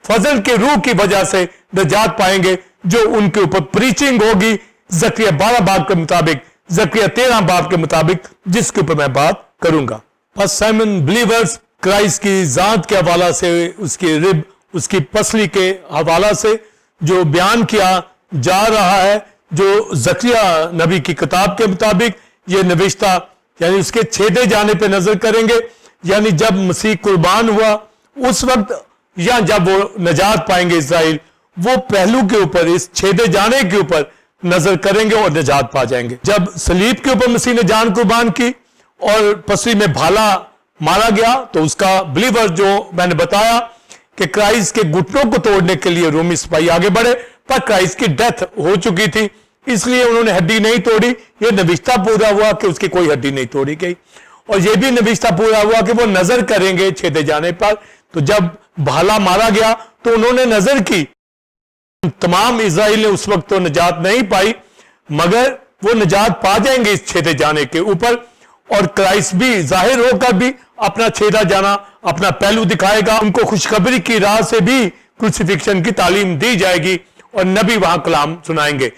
فضل کے روح کی وجہ سے نجات پائیں گے جو ان کے اوپر پریچنگ ہوگی, زکریا 12 باب کے مطابق، زکریا 13 باب کے مطابق، جس کے اوپر میں بات کروں گا۔ بس سائمن بلیورز کرائسٹ کی ذات کے حوالہ سے، اس کی رب، اس کی پسلی کے حوالہ سے جو بیان کیا جا رہا ہے، جو زکریا نبی کی کتاب کے مطابق یہ نوشتہ، یعنی اس کے چھیدے جانے پہ نظر کریں گے، یعنی جب مسیح قربان ہوا اس وقت، یا جب وہ نجات پائیں گے اسرائیل، وہ پہلو کے اوپر، اس چھیدے جانے کے اوپر نظر کریں گے اور نجات پا جائیں گے۔ جب صلیب کے اوپر مسیح نے جان قربان کی اور پسلی میں بھالا مارا گیا، تو اس کا بلیور جو میں نے بتایا کہ کرائسٹ کے گھٹنوں کو توڑنے کے لیے رومی سپاہی آگے بڑھے، پر کرائسٹ کی ڈیتھ ہو چکی تھی، اس لیے انہوں نے ہڈی نہیں توڑی۔ یہ نوشتہ پورا ہوا کہ اس کی کوئی ہڈی نہیں توڑی گئی، اور یہ بھی نوشتہ پورا ہوا کہ وہ نظر کریں گے چھیدے جانے پر۔ تو جب بھالا مارا گیا تو انہوں نے نظر کی۔ تمام اسرائیل نے اس وقت تو نجات نہیں پائی، مگر وہ نجات پا جائیں گے اس چھیدے جانے کے اوپر، اور کرائسٹ بھی ظاہر ہو کر بھی اپنا چھیدا جانا، اپنا پہلو دکھائے گا۔ ان کو خوشخبری کی راہ سے بھی کروسیفکشن کی تعلیم دی جائے گی، اور نبی وہاں کلام سنائیں گے۔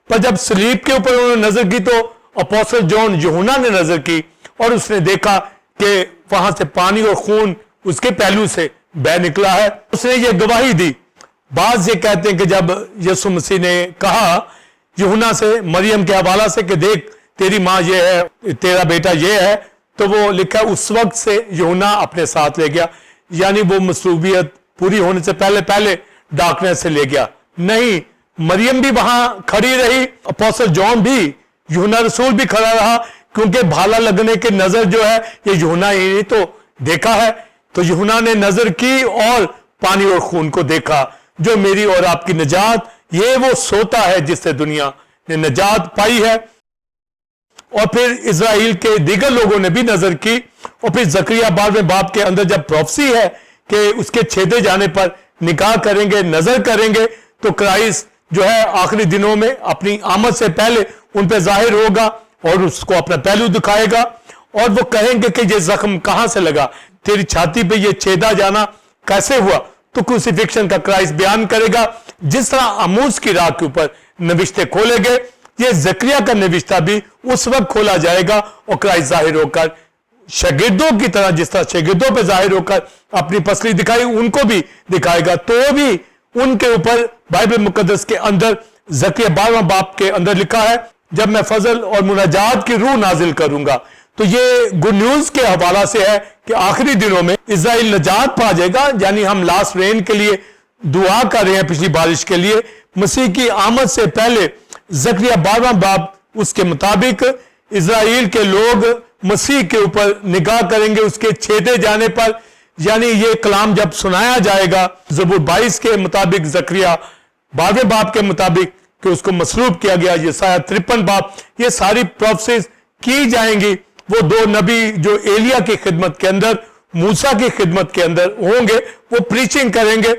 پر جب صلیب کے اوپر انہوں نے نظر کی تو اپوسٹل جون یوحنا نے نظر کی، اور اس نے دیکھا کہ وہاں سے پانی اور خون اس کے پہلو سے بہ نکلا ہے۔ اس نے یہ گواہی دی۔ بعض یہ کہتے ہیں کہ جب یسوع مسیح نے کہا یوحنا سے، مریم کے حوالہ سے، کہ دیکھ تیری ماں یہ ہے، تیرا بیٹا یہ ہے، تو وہ لکھا اس وقت سے یوحنا اپنے ساتھ لے گیا، یعنی وہ مصلوبیت پوری ہونے سے پہلے ڈاکنے سے لے گیا۔ نہیں، مریم بھی وہاں کھڑی رہی، اپوسٹل جون بھی، یوحنا رسول بھی کھڑا رہا، کیونکہ بھالا لگنے کی نظر جو ہے یہ یوحنا ہی تو دیکھا ہے۔ تو یوحنا نے نظر کی اور پانی اور خون کو دیکھا، جو میری اور آپ کی نجات، یہ وہ سوتا ہے جس سے دنیا نے نجات پائی ہے۔ اور پھر اسرائیل کے دیگر لوگوں نے بھی نظر کی، اور پھر زکریا 12 باب کے اندر جب پروفسی ہے کہ اس کے چھیدے جانے پر نگاہ کریں گے، نظر کریں گے، تو کرائسٹ جو ہے آخری دنوں میں اپنی آمد سے پہلے ان پہ ظاہر ہوگا اور اس کو اپنا پہلو دکھائے گا، اور وہ کہیں گے کہ یہ زخم کہاں سے لگا، تیری چھاتی پہ یہ چھیدا جانا کیسے ہوا؟ تو کروسیفکشن کا کرائسٹ بیان کرے گا، جس طرح آموز کی راہ کے اوپر نوشتے کھولے گئے، یہ زکریا کا نوشتہ بھی اس وقت کھولا جائے گا، اور کرائسٹ ظاہر ہو کر شاگردوں کی طرح، جس طرح شاگردوں پہ ظاہر ہو کر اپنی پسلی دکھائی، ان کو بھی دکھائے گا۔ تو بھی ان کے اوپر بائبل مقدس کے اندر زکریا 12 باب کے اندر لکھا ہے، جب میں فضل اور مناجات کی روح نازل کروں گا۔ تو یہ گڈ نیوز کے حوالہ سے ہے کہ آخری دنوں میں اسرائیل نجات پا جائے گا، یعنی ہم لاسٹ رین کے لیے دعا کر رہے ہیں، پچھلی بارش کے لیے۔ مسیح کی آمد سے پہلے زکریا 12 باب اس کے مطابق اسرائیل کے لوگ مسیح کے اوپر نگاہ کریں گے، اس کے چھیدے جانے پر، یعنی یہ کلام جب سنایا جائے گا زبور 22 کے مطابق، زکریا 12 باب کے مطابق کہ اس کو مصلوب کیا گیا، یسایہ 53 باب، یہ ساری پروفیسز کی جائیں گی۔ وہ دو نبی جو ایلیا کی خدمت کے اندر، موسیٰ کی خدمت کے اندر ہوں گے، وہ پریچنگ کریں گے،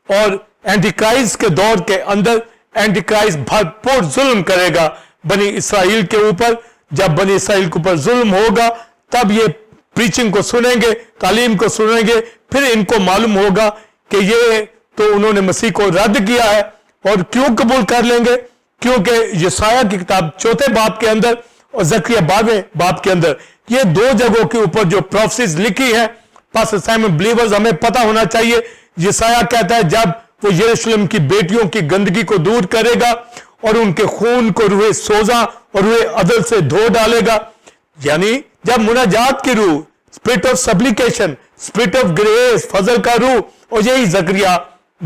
اور اینٹی کرائسٹ کے دور کے اندر اینٹی کرائسٹ بھرپور ظلم کرے گا بنی اسرائیل کے اوپر۔ جب بنی اسرائیل کے اوپر ظلم ہوگا تب یہ پریچنگ کو سنیں گے، تعلیم کو سنیں گے، پھر ان کو معلوم ہوگا کہ یہ تو انہوں نے مسیح کو رد کیا ہے۔ اور کیوں قبول کر لیں گے؟ کیونکہ یسایہ کی کتاب 4 باب کے اندر اور زکریا 12 باب کے اندر یہ دو جگہوں کے اوپر جو پروفیسز لکھی ہیں، پاس سائمن بلیورز ہمیں پتہ ہونا چاہیے۔ یسایہ کہتا ہے جب وہ یروشلم کی بیٹیوں کی گندگی کو دور کرے گا اور ان کے خون کو روح سوزاں اور روح عدل سے دھو ڈالے گا، یعنی جب مناجات کی روح، spirit of supplication, spirit of grace, فضل کا روح، اور یہی زکریا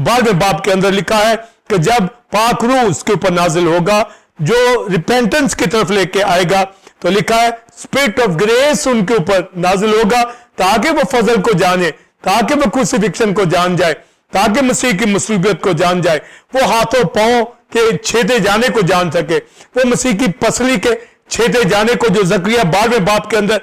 12 باب کے اندر لکھا ہے کہ جب پاک روح اس کے اوپر نازل ہوگا جو ریپینٹنس کی طرف لے کے آئے گا، تو لکھا ہے اسپرٹ آف گریس ان کے اوپر نازل ہوگا تاکہ وہ فضل کو جانے، تاکہ وہ کروسیفکشن کو جان جائے، تاکہ مسیح کی مصلوبیت کو جان جائے، وہ ہاتھوں پاؤں کے چھیدے جانے کو جان سکے، وہ مسیح کی پسلی کے چھیدے جانے کو جو زکریا 12 باب کے اندر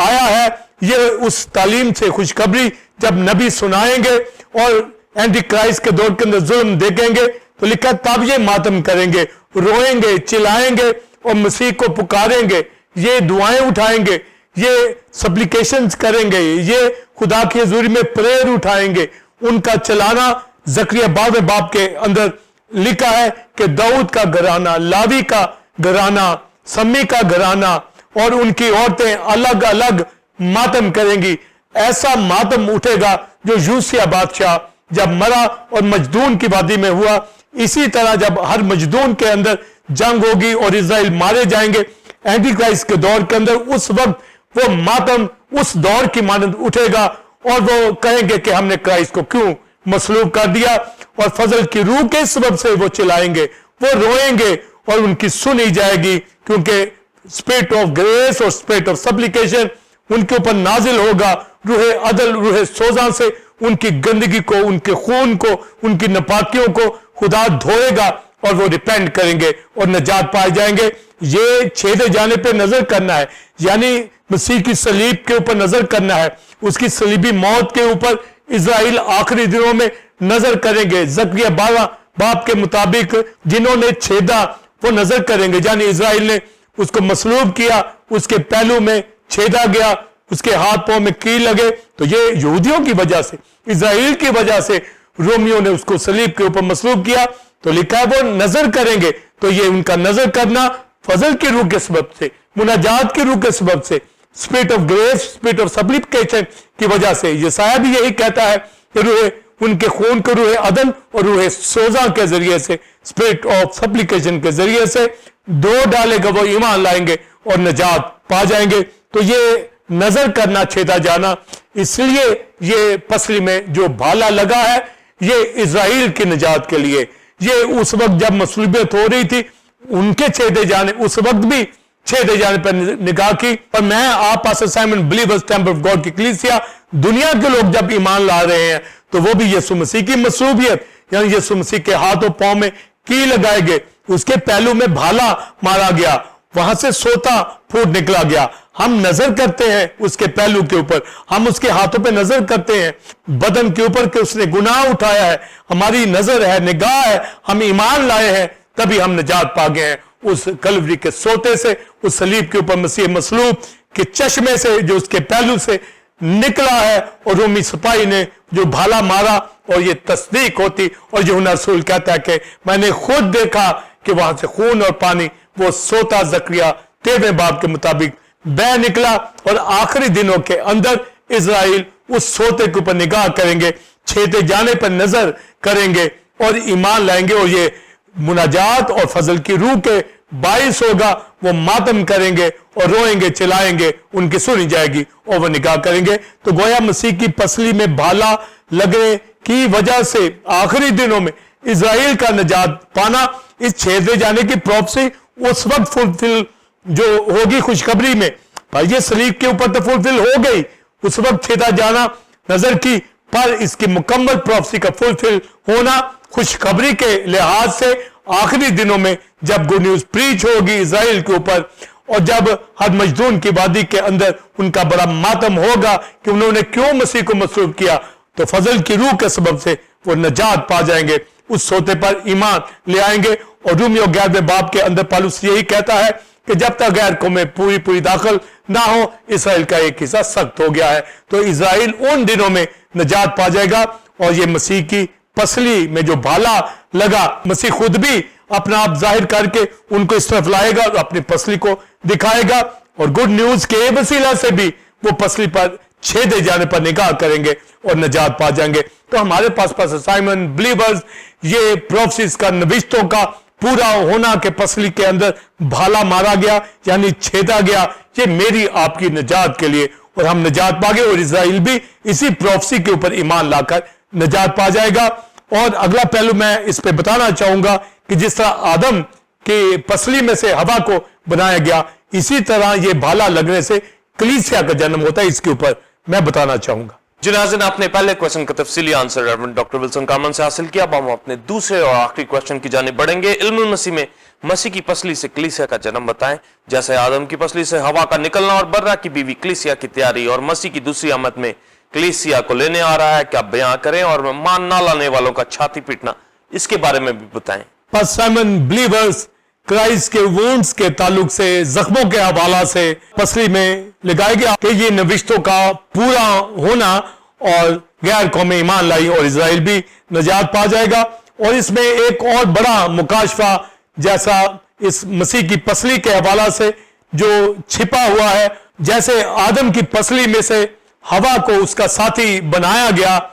آیا ہے۔ یہ اس تعلیم سے خوشخبری جب نبی سنائیں گے اور اینٹی کرائسٹ کے دور کے اندر ظلم دیکھیں گے تو لکھا تب یہ ماتم کریں گے، روئیں گے، چلائیں گے اور مسیح کو پکاریں گے، یہ دعائیں اٹھائیں گے، یہ سپلیکیشنز کریں گے، یہ خدا کی حضوری میں پریئر اٹھائیں گے۔ ان کا چلانا زکریا 12 باب کے اندر لکھا ہے کہ داؤد کا گھرانہ، لاوی کا घराना, सम्मी का घराना और उनकी औरतें अलग अलग मातम करेंगी। ऐसा मातम उठेगा जो यूसिया बादशाह जब मरा और मजदून की वादी में हुआ, इसी तरह जब हर मजदून के अंदर जंग होगी और इजराइल मारे जाएंगे एंटी क्राइस्ट के दौर के अंदर, उस वक्त वो मातम उस दौर की मानंद उठेगा और वो कहेंगे कि हमने क्राइस्ट को क्यों मसलूब कर दिया, और फजल की रूह के सबब से वो चिल्लाएंगे, वो रोएंगे और उनकी सुनी जाएगी, क्योंकि स्पिरिट ऑफ ग्रेस और स्पिरिट ऑफ सप्लिकेशन उनके ऊपर नाजिल होगा। रूह अदल, रूह सोजा से उनकी गंदगी को, उनके खून को, उनकी नापाकियों को खुदा धोएगा और वो रिपेंट करेंगे और नजात पाए जाएंगे। ये छेदे जाने पे नजर करना है, यानी मसीह की सलीब के ऊपर नजर करना है, उसकी सलीबी मौत के ऊपर इजराइल आखिरी दिनों में नजर करेंगे। जकरिया 12 बाब के मुताबिक जिन्होंने छेदा वो नजर करेंगे, यानी इजराइल ने उसको मसलूब किया, उसके पहलू में छेदा गया, उसके हाथ पांव में कील लगे, तो ये यहूदियों की वजह से, इजराइल की वजह से रोमियों ने उसको सलीब के ऊपर मसलूब किया। तो लिखा है वो नजर करेंगे, तो ये उनका नजर करना फजल की रूह के सबब से, मुनाजात की रूह के सबब से, spirit of grace, spirit of supplication की वजह से। यशायाह भी यही कहता है कि रूह उनके खून के, रूह अदन और रूह सोजा के जरिए से, स्पिरिट ऑफ सप्लिकेशन के जरिए से दो डालेगा, वो ईमान लाएंगे और नजात पा जाएंगे। तो ये नजर करना, छेदा जाना, इसलिए ये पसली में जो भाला लगा है ये इजराइल की निजात के लिए। ये उस वक्त जब मसलूबियत हो रही थी उनके छेदे जाने, उस वक्त भी छेदे जाने पर निगाह की। और मैं आप pastor Simon believers temple of God की कलीसिया, दुनिया के लोग जब ईमान ला रहे हैं तो वो भी यीशु मसीह की मसलूबियत, यानी यीशु मसीह के हाथों पांव में की लगाए गए, उसके पहलू में भाला मारा गया, वहां से सोता फूट निकला गया। हम नजर करते हैं उसके पहलू के ऊपर, हम उसके हाथों पे नजर करते हैं, बदन के ऊपर कि उसने गुनाह उठाया है, हमारी नजर है, निगाह है, हम ईमान लाए हैं, तभी हम निजात पा गए हैं उस कलवरी के सोते से, उस सलीब के ऊपर मसीह मसलूब के चश्मे से जो उसके पहलू से निकला है। और रोमी सिपाही ने जो भाला मारा, और ये तस्दीक होती, और यूहन्ना रसूल कहता है कि मैंने खुद देखा कि वहां से खून और पानी वो सोता जकरिया 13वें बाब के मुताबिक बह निकला। और आखिरी दिनों के अंदर इजराइल उस सोते के ऊपर निगाह करेंगे, छेदे जाने पर नजर करेंगे और ईमान लाएंगे, और ये मुनाजात और फजल की रूह के बाइस होगा। वो मातम करेंगे और रोएंगे, चिल्लाएंगे, उनकी सुनी जाएगी और वो निगाह करेंगे। तो गोया मसीह की पसली में भाला लगने की वजह से आखिरी दिनों में इजराइल का निजात पाना, इस छेदे जाने की प्रोफेसी उस वक्त फुलफिल जो होगी खुशखबरी में। भाई ये सलीब के ऊपर तो फुलफिल हो गई, उस वक्त छेदा जाना नजर की, पर इसकी मुकम्मल प्रोफेसी का फुलफिल होना खुशखबरी के लिहाज से आखिरी दिनों में जब गुड न्यूज प्रीच होगी इजराइल के ऊपर, और जब हर मजदून की वादी के अंदर उनका बड़ा मातम होगा कि उन्होंने क्यों मसीह को मसलूब किया, तो फजल की रूह के सबब से वो नजात पा जाएंगे, उस सोते पर ईमान ले आएंगे। और रोमियो 11वें बाब के अंदर पौलुस यही कहता है कि जब तक गैर कौमें पूरी दाखिल ना हो, इसराइल का एक हिस्सा सख्त हो गया है। तो इजराइल उन दिनों में नजात पा जाएगा। और ये मसीह की पसली में जो भाला लगा, मसीह खुद भी अपना आप जाहिर करके उनको इस तरफ लाएगा और अपनी पसली को दिखाएगा, और गुड न्यूज के वसीला से भी वो पसली पर छेदे जाने पर निगाह करेंगे और नजात पा जाएंगे। तो हमारे पास साइमन बिलीवर्स ये प्रोफेसीज का, नविश्तों का पूरा होना के पसली के अंदर भाला मारा गया, यानी छेदा गया, ये मेरी आपकी निजात के लिए, और हम निजात पा गए। और इजराइल भी इसी प्रोफेसी के ऊपर ईमान लाकर निजात पा जाएगा। और अगला पहलू मैं इस पे बताना चाहूंगा कि जिस तरह आदम के पसली में से हवा को बनाया गया, इसी तरह ये भाला लगने से कलीसिया का जन्म होता है, इसके ऊपर मैं बताना चाहूंगा। जी नाज़रीन, आपने पहले क्वेश्चन का तफसीली answer reverend doctor Wilson Karman से हासिल किया। अब हम अपने दूसरे और आखिरी क्वेश्चन की जानिब बढ़ेंगे। इल्मुल मसीह में मसीह की पसली से कलीसिया का जन्म बताएं। जैसे आदम की पसली से हवा का निकलना और बर्रा की बीवी कलीसिया की तैयारी, और मसीह की दूसरी आमद में कलीसिया को लेने आ रहा है, क्या बयां करें, और मान ना लाने वालों का छाती पीटना, इसके बारे में भी बताएं। साइमन बिलीवर्स क्राइस्ट के वुंड्स के ताल्लुक से, जख्मों के हवाला से पसली में लगाया गया कि ये नविश्तों का पूरा होना, और गैर कौमें ईमान लाई और इजराइल भी नजात पा जाएगा। और इसमें एक और बड़ा मुकाशफा जैसा इस मसीह की पसली के हवाला से जो छिपा हुआ है, जैसे आदम की पसली में से हवा को उसका साथी बनाया गया,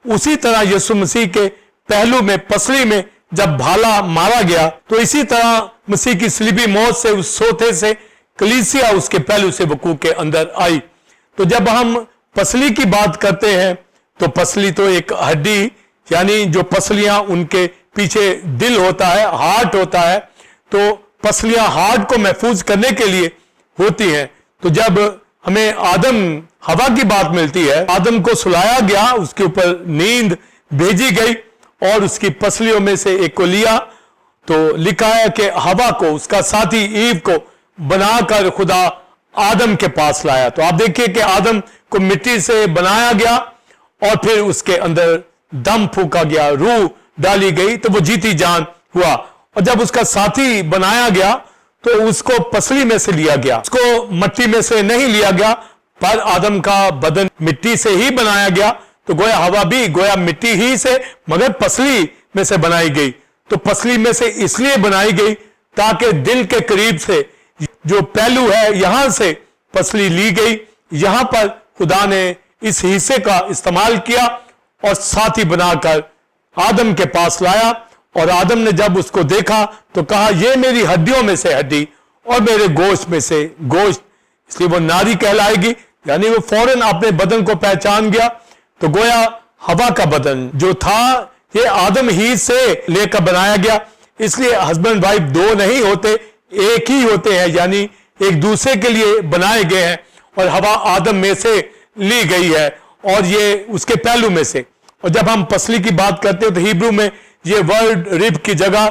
उसी तरह यीशु मसीह के पहलू में पसली में जब भाला मारा गया, तो इसी तरह मसीह की सलीबी मौत से उस सोते से कलीसिया उसके पहलू से वकूअ के अंदर आई। तो जब हम पसली की बात करते हैं तो पसली तो एक हड्डी, यानी जो पसलियां उनके पीछे दिल होता है, हार्ट होता है, तो पसलियां हार्ट को महफूज करने के लिए होती हैं। तो जब हमें आदम हवा की बात मिलती है, आदम को सुलाया गया, उसके ऊपर नींद भेजी गई और उसकी पसलियों में से एक को लिया, तो लिखा है कि हवा को, उसका साथी ईव को बनाकर खुदा आदम के पास लाया। तो आप देखिए कि आदम को मिट्टी से बनाया गया और फिर उसके अंदर दम फूका गया, रूह डाली गई, तो वो जीती जान हुआ। और जब उसका साथी बनाया गया तो उसको पसली में से लिया गया, उसको मट्टी में से नहीं लिया गया, पर आदम का बदन मिट्टी से ही बनाया गया, तो गोया हवा भी गोया मिट्टी ही से मगर पसली में से बनाई गई। तो पसली में से इसलिए बनाई गई ताकि दिल के करीब से जो पहलू है यहां से पसली ली गई, यहां पर खुदा ने इस हिस्से का इस्तेमाल किया और साथी बनाकर आदम के पास लाया। और आदम ने जब उसको देखा तो कहा, ये मेरी हड्डियों में से हड्डी और मेरे गोश्त में से गोश्त, इसलिए वो नारी कहलाएगी, यानी वो फौरन अपने बदन को पहचान गया। तो गोया हवा का बदन जो था ये आदम ही से लेकर बनाया गया, इसलिए हस्बैंड वाइफ दो नहीं होते, एक ही होते हैं, यानी एक दूसरे के लिए बनाए गए हैं। और हवा आदम में से ली गई है और ये उसके पहलू में से। और जब हम पसली की बात करते हैं तो हिब्रू में ये वर्ड रिब की जगह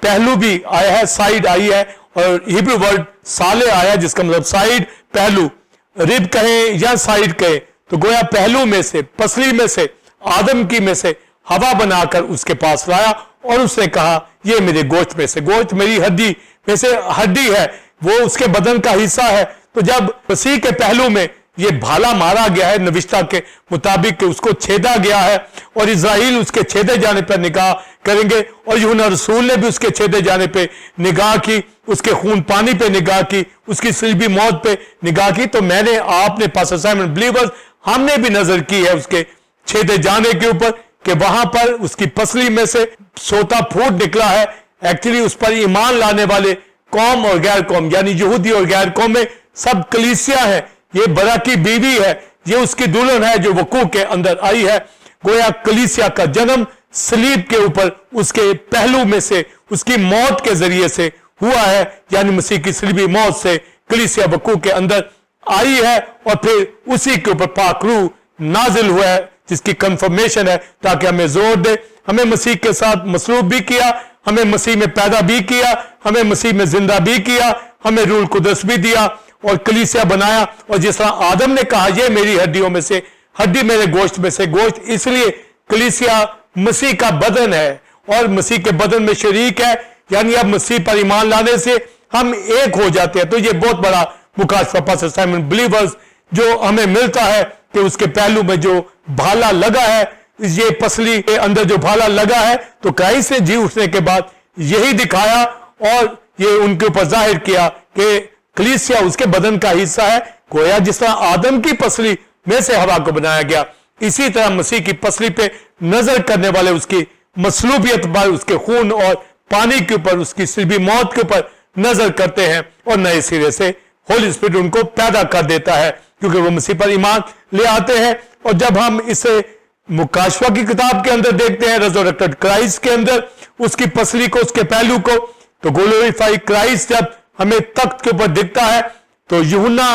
पहलू भी आया है, साइड आई है, और हिब्रू वर्ड साले आया जिसका मतलब साइड, पहलू। रिब कहें या साइड कहें तो गोया पहलू में से, पसली में से, आदम की में से हवा बनाकर उसके पास लाया और उसने कहा, ये मेरे गोश्त में से, गोश्त मेरी हड्डी में से हड्डी है, वो उसके बदन का हिस्सा है। तो जब मसीह के पहलू में ये भाला मारा गया है, नविश्ता के मुताबिक कि उसको छेदा गया है और इज़राइल उसके छेदे जाने पर निगाह करेंगे, और यूहन्ना रसूल ने भी उसके छेदे जाने पे निगाह की, उसके खून पानी पे निगाह की, उसकी सलीबी मौत पे निगाह की। तो मैंने, आपने, पास्टर साइमन बिलीवर्स, हमने भी नजर की है उसके छेदे जाने के ऊपर कि वहां पर उसकी पसली में से सोता फूट निकला है। एक्चुअली उस पर ईमान लाने वाले कौम और गैर कौम, यानी यहूदी और गैर कौम में सब कलीसिया है, ये बरा की बीवी है, ये उसकी दुल्हन है जो वकूअ के अंदर आई है। गोया कलीसिया का जन्म सलीब के ऊपर उसके पहलू में से, उसकी मौत के जरिए से हुआ है, यानी मसीह की सलीबी मौत से कलीसिया वकूअ के अंदर आई है और फिर उसी के ऊपर पाक रूह नाजिल हुआ है, जिसकी कंफर्मेशन है, ताकि हमें जोर दे, हमें मसीह के साथ मसरूफ भी किया, हमें मसीह में पैदा भी किया, हमें मसीह में जिंदा भी किया, हमें रूह कुदस भी दिया और कलीसिया बनाया। और जिस तरह आदम ने कहा, ये मेरी हड्डियों में से हड्डी, मेरे गोश्त में से गोश्त, इसलिए कलीसिया मसीह का बदन है और मसीह के बदन में शरीक है, यानी अब मसीह पर ईमान लाने से हम एक हो जाते हैं। तो ये बहुत बड़ा मुकाशफा पास्टर साइमन बिलीवर्स जो हमें मिलता है कि उसके पहलू में जो भाला लगा है, ये पसली के अंदर जो भाला लगा है, तो क्राइस्ट ने जी उठने के बाद यही दिखाया और ये उनके ऊपर जाहिर किया कि कलीसिया उसके बदन का हिस्सा है। गोया जिस तरह आदम की पसली में से हवा को बनाया गया, इसी तरह मसीह की पसली पे नजर करने वाले उसकी मसलूबियत पर, उसके खून और पानी के ऊपर, उसकी सलीबी मौत के ऊपर नजर करते हैं और नए सिरे से होली स्पिरिट उनको पैदा कर देता है, क्योंकि वो मसीह पर ईमान ले आते हैं। और जब हम इसे मुकाशवा की किताब के अंदर देखते हैं, रेज़रेक्टेड क्राइस्ट के अंदर उसकी पसली को, उसके पहलू को, तो ग्लोरीफाई क्राइस्ट जब हमें तख्त के ऊपर दिखता है तो यूहन्ना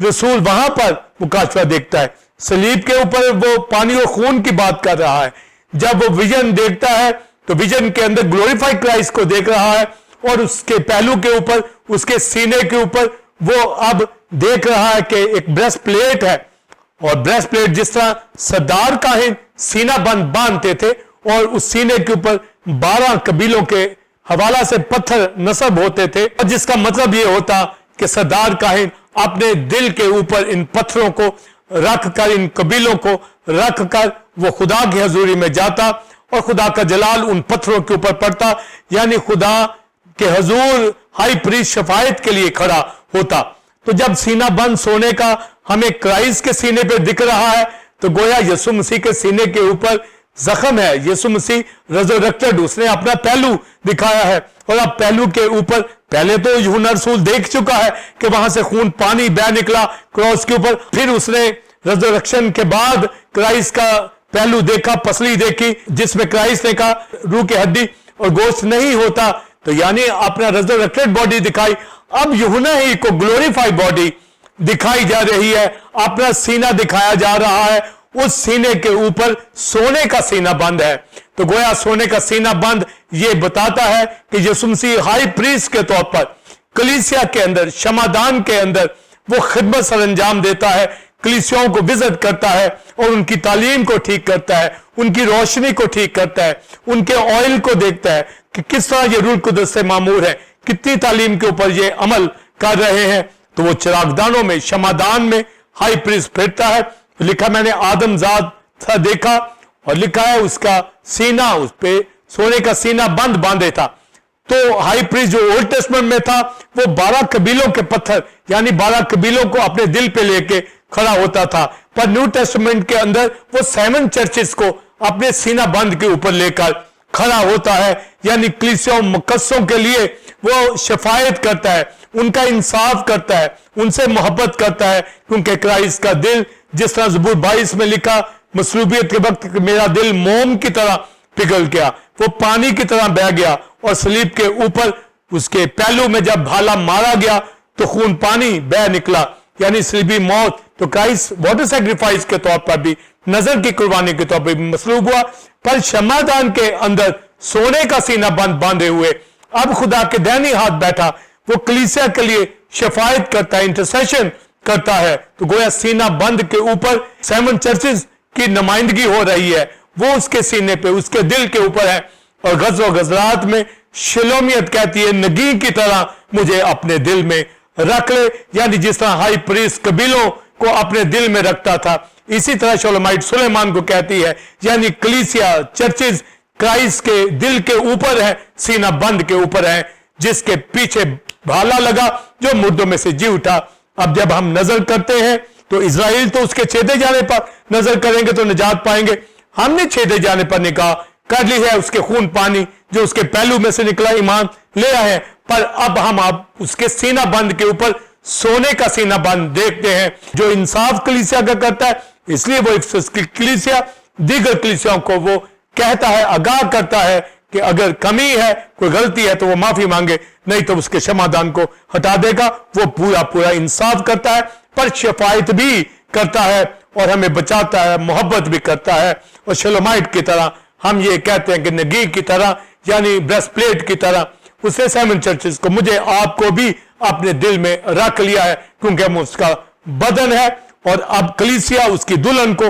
रसूल वहां पर मुकाशवा देखता है, सलीब के ऊपर वो पानी और खून की बात कर रहा है। जब वो विजन देखता है तो विजन के अंदर ग्लोरीफाइड क्राइस्ट को देख रहा है और उसके पहलू के ऊपर, उसके सीने के ऊपर वो अब देख रहा है कि एक ब्रेस्ट प्लेट है, और ब्रेस्ट प्लेट जिस तरह सरदार काहिन सीना बंद बांधते थे और उस सीने के ऊपर 12 कबीलों के हवाला से पत्थर नस्ब होते थे, और जिसका मतलब ये होता कि सरदार काहिन अपने दिल के ऊपर इन पत्थरों को रख कर, इन कबीलों को रख कर वो खुदा की हजूरी में जाता اور خدا کا جلال ان پتھروں کے اوپر پڑتا, یعنی خدا کے حضور ہائی پریسٹ شفاعت کے لیے کھڑا ہوتا. تو جب سینہ بند سونے کا ہمیں کرائسٹ کے سینے پہ دکھ رہا ہے تو گویا یسوع مسیح کے سینے کے اوپر زخم ہے. یسوع مسیح ریزرریکٹڈ, اس نے اپنا پہلو دکھایا ہے, اور اب پہلو کے اوپر پہلے تو یوحنا رسول دیکھ چکا ہے کہ وہاں سے خون پانی بہ نکلا کراس کے اوپر, پھر اس نے ریزرریکشن کے بعد کرائسٹ کا پہلو دیکھا, پسلی دیکھی جس میں کرائسٹ نے کہا روح کی ہڈی اور گوشت نہیں ہوتا, تو یعنی اپنا ریزرریکٹڈ باڈی دکھائی. اب یوحنا ہی کو گلوریفائی باڈی دکھائی جا رہی ہے, اپنا سینہ دکھایا جا رہا ہے, اس سینے کے اوپر سونے کا سینہ بند ہے. تو گویا سونے کا سینہ بند یہ بتاتا ہے کہ یسوع مسیح ہائی پریسٹ کے طور پر کلیسیا کے اندر, شمعدان کے اندر وہ خدمت سر انجام دیتا ہے, کلیسیاؤں کو وزٹ کرتا ہے اور ان کی تعلیم کو ٹھیک کرتا ہے, ان کی روشنی کو ٹھیک کرتا ہے, ان کے آئل کو دیکھتا ہے کہ کس طرح یہ روح القدس سے معمور ہے, کتنی تعلیم کے اوپر یہ عمل کر رہے ہیں. تو وہ چراغدانوں میں, شمعدان میں ہائی پریسٹ پھرتا ہے. لکھا میں نے آدم ذات تھا دیکھا, اور لکھا ہے اس کا سینہ, اس پہ سونے کا سینہ بند باندھے تھا. تو ہائی پریسٹ جو اولڈ ٹیسٹمنٹ میں تھا وہ 12 قبیلوں کے پتھر یعنی 12 قبیلوں کو اپنے دل پہ لے کے کھڑا ہوتا تھا, پر نیو ٹیسٹمنٹ کے اندر وہ 7 چرچز کو اپنے سینہ بند کے اوپر لے کر کھڑا ہوتا ہے, یعنی کلیسیوں مقدسوں کے لیے وہ شفاعت کرتا ہے, ان کا انصاف کرتا ہے, ان سے محبت کرتا ہے, کیونکہ کرائسٹ کا دل جس طرح زبور 22 میں لکھا مصلوبیت کے وقت میرا دل موم کی طرح پگھل گیا, وہ پانی کی طرح بہ گیا, اور صلیب کے اوپر اس کے پہلو میں جب بھالا مارا گیا تو خون پانی بہ نکلا, یعنی صلیبی موت. تو کرائسٹ واٹر سیکریفائس کے طور پر بھی, نظر کی قربانی کے طور پر بھی مصلوب ہوا, پر شمعدان کے اندر سونے کا سینہ بند باندھے ہوئے اب خدا کے دائیں ہاتھ بیٹھا, وہ کلیسیا کے لیے شفاعت کرتا ہے, انٹرسیشن کرتا ہے. تو گویا سینہ بند کے اوپر 7 چرچز کی نمائندگی ہو رہی ہے, وہ اس کے سینے پہ, اس کے دل کے اوپر ہے. اور غزل و غزلات میں شلومیت کہتی ہے نگین کی طرح مجھے اپنے دل میں رکھ لے, یعنی جس طرح ہائی پریسٹ قبیلوں کو اپنے دل میں رکھتا تھا, اسی طرح شولمائٹ سلیمان کو کہتی ہے, یعنی کلیسیا چرچز کرائسٹ کے دل کے اوپر ہے, سینہ بند کے اوپر ہے, جس کے پیچھے بھالا لگا جو مردوں میں سے جی اٹھا. اب جب ہم نظر کرتے ہیں تو اسرائیل تو اس کے چھیدے جانے پر نظر کریں گے تو نجات پائیں گے, ہم نے چھیدے جانے پر نکاح کر لی ہے, اس کے خون پانی جو اس کے پہلو میں سے نکلا ایمان لے آئے ہیں, پر اب ہم اس کے سینہ بند کے اوپر سونے کا سینہ بند دیکھتے ہیں جو انصاف کلیسیا کا کرتا ہے. اس لیے وہ افسس کی کلیسیا دیگر کلیسیاؤں کو وہ کہتا ہے, آگاہ کرتا ہے کہ اگر کمی ہے, کوئی غلطی ہے تو وہ معافی مانگے, نہیں تو اس کے شمعدان کو ہٹا دے گا. وہ پورا انصاف کرتا ہے, پر شفاعت بھی کرتا ہے اور ہمیں بچاتا ہے, محبت بھی کرتا ہے. اور شلومائٹ کی طرح ہم یہ کہتے ہیں کہ نگی کی طرح یعنی بریسٹ پلیٹ کی طرح اس نے 7 چرچز کو, مجھے آپ کو بھی اپنے دل میں رکھ لیا ہے, کیونکہ ہم اس کا بدن ہے. اور اب کلیسیا اس کی دلہن کو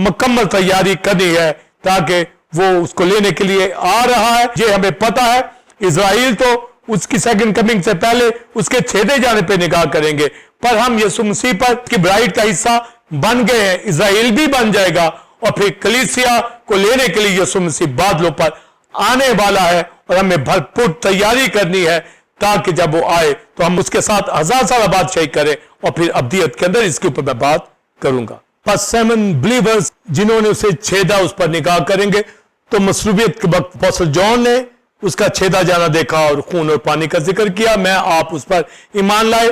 مکمل تیاری کرنی ہے تاکہ وہ اس کو لینے کے لیے آ رہا ہے. یہ ہمیں پتا ہے. اسرائیل تو اس کی سیکنڈ کمنگ سے پہلے اس کے چھیدے جانے پہ نگاہ کریں گے, پر ہم یسوع مسیح پر کی برائڈ کا حصہ بن گئے ہیں. اسرائیل بھی بن جائے گا, اور پھر کلیسیا کو لینے کے لیے یسوع مسیح بادلوں پر آنے والا ہے, اور ہمیں بھرپور تیاری کرنی ہے تاکہ جب وہ آئے تو ہم اس کے ساتھ 1000 سال بادشاہی کریں. اور پھر ابدیت کے اندر اس کے اوپر میں بات کروں گا. پس 7 بلیورز جنہوں نے اسے چھیدا اس پر نگاہ کریں گے. تو مصلوبیت کے وقت اپوسٹل جان نے اس کا چھیدا جانا دیکھا اور خون اور پانی کا ذکر کیا, میں آپ اس پر ایمان لائے.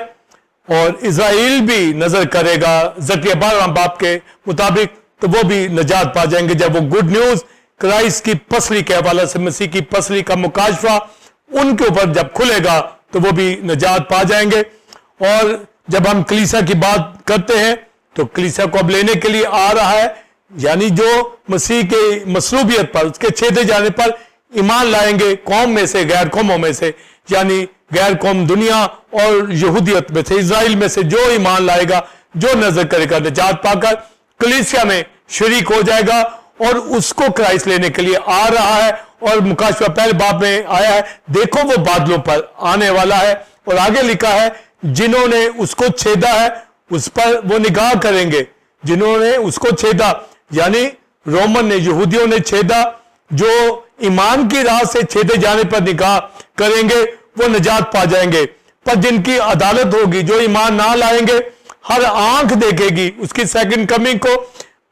اور اسرائیل بھی نظر کرے گا زکریا 12 باب کے مطابق, تو وہ بھی نجات پا جائیں گے جب وہ گڈ نیوز کرائسٹ کی پسلی کے حوالے سے, مسیح کی پسلی کا مکاشفہ ان کے اوپر جب کھلے گا تو وہ بھی نجات پا جائیں گے. اور جب ہم کلیسا کی بات کرتے ہیں تو کلیسا کو اب لینے کے لیے آ رہا ہے, یعنی جو مسیح کے مصلوبیت پر, اس کے چھیدے جانے پر ایمان لائیں گے قوم میں سے, غیر قوموں میں سے, یعنی غیر قوم دنیا اور یہودیت میں سے, اسرائیل میں سے جو ایمان لائے گا, جو نظر کرے گا, نجات پا کر کلیسیا میں شریک ہو جائے گا. اور اس کو کرائسٹ لینے کے لیے آ رہا ہے. اور مکاشفہ پہلے باب میں آیا ہے, دیکھو وہ بادلوں پر آنے والا ہے. اور آگے لکھا ہے جنہوں نے اس کو چھیدا ہے اس پر وہ نگاہ کریں گے. جنہوں نے اس کو چھیدا یعنی رومن نے, یہودیوں نے چھیدا, जो ईमान की राह से छेड़े जाने पर निकाह करेंगे वो निजात पा जाएंगे, पर जिनकी अदालत होगी, जो ईमान ना लाएंगे, हर आंख देखेगी उसकी सेकंड कमिंग को।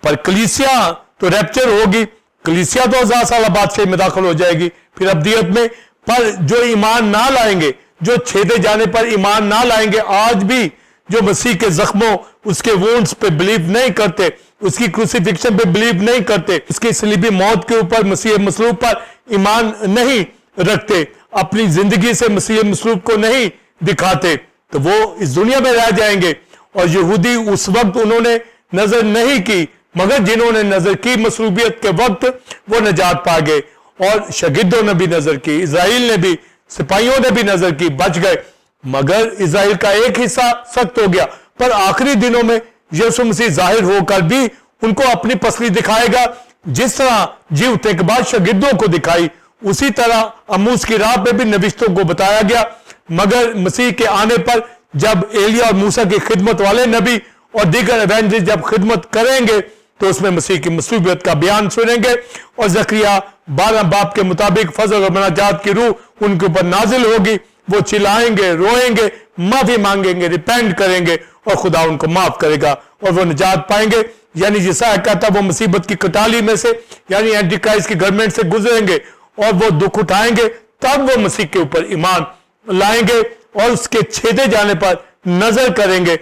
पर कलीसिया तो रैप्चर होगी, कलीसिया तो 1000 साल बादशाही में दाखिल हो जाएगी फिर अब्दियत में। पर जो ईमान ना लाएंगे, जो छेदे जाने पर ईमान ना लाएंगे, आज भी जो मसीह के जख्मों, उसके वुंड्स पे बिलीव नहीं करते, उसकी क्रूसिफिक्शन पे बिलीव नहीं करते, उसकी सलीबी मौत के ऊपर, मसीह मसलूब पर ईमान नहीं रखते, अपनी जिंदगी से मसीह मसलूब को नहीं दिखाते, तो वो इस दुनिया में रह जाएंगे। और यहूदी उस वक्त उन्होंने नजर नहीं की, मगर जिन्होंने नजर की मसलूबियत के वक्त वो निजात पा गए। और शगिदों ने भी नजर की, इजराइल ने भी, सिपाहियों ने भी नजर की, बच गए। मगर इजराइल का एक हिस्सा सख्त हो गया, पर आखिरी दिनों में यीशु मसीह जाहिर होकर भी उनको अपनी पसली दिखाएगा। जिस तरह जी उठने के बाद शगिदों को दिखाई, उसी तरह अमूस की राह पे भी नबिश्तों को बताया गया। मगर मसीह के आने पर जब एलिया और मूसा की खिदमत वाले नबी और दीगर एवेंजलिस्ट जब खिदमत करेंगे, तो उसमें मसीह की मसलूबियत का बयान सुनेंगे। और ज़करिया 12 बाब के मुताबिक फजल और मनाजात की रूह उनके ऊपर नाजिल होगी, वो चिल्लाएंगे, रोएंगे, माफी मांगेंगे, रिपेंट करेंगे और खुदा उनको माफ करेगा और वो निजात पाएंगे। यानी जिसा कहता वो मुसीबत की कटाली में से, यानी एंटी क्राइस्ट की गवर्नमेंट से गुजरेंगे और वो दुख उठाएंगे, तब वो मसीह के ऊपर ईमान लाएंगे और उसके छेदे जाने पर नजर करेंगे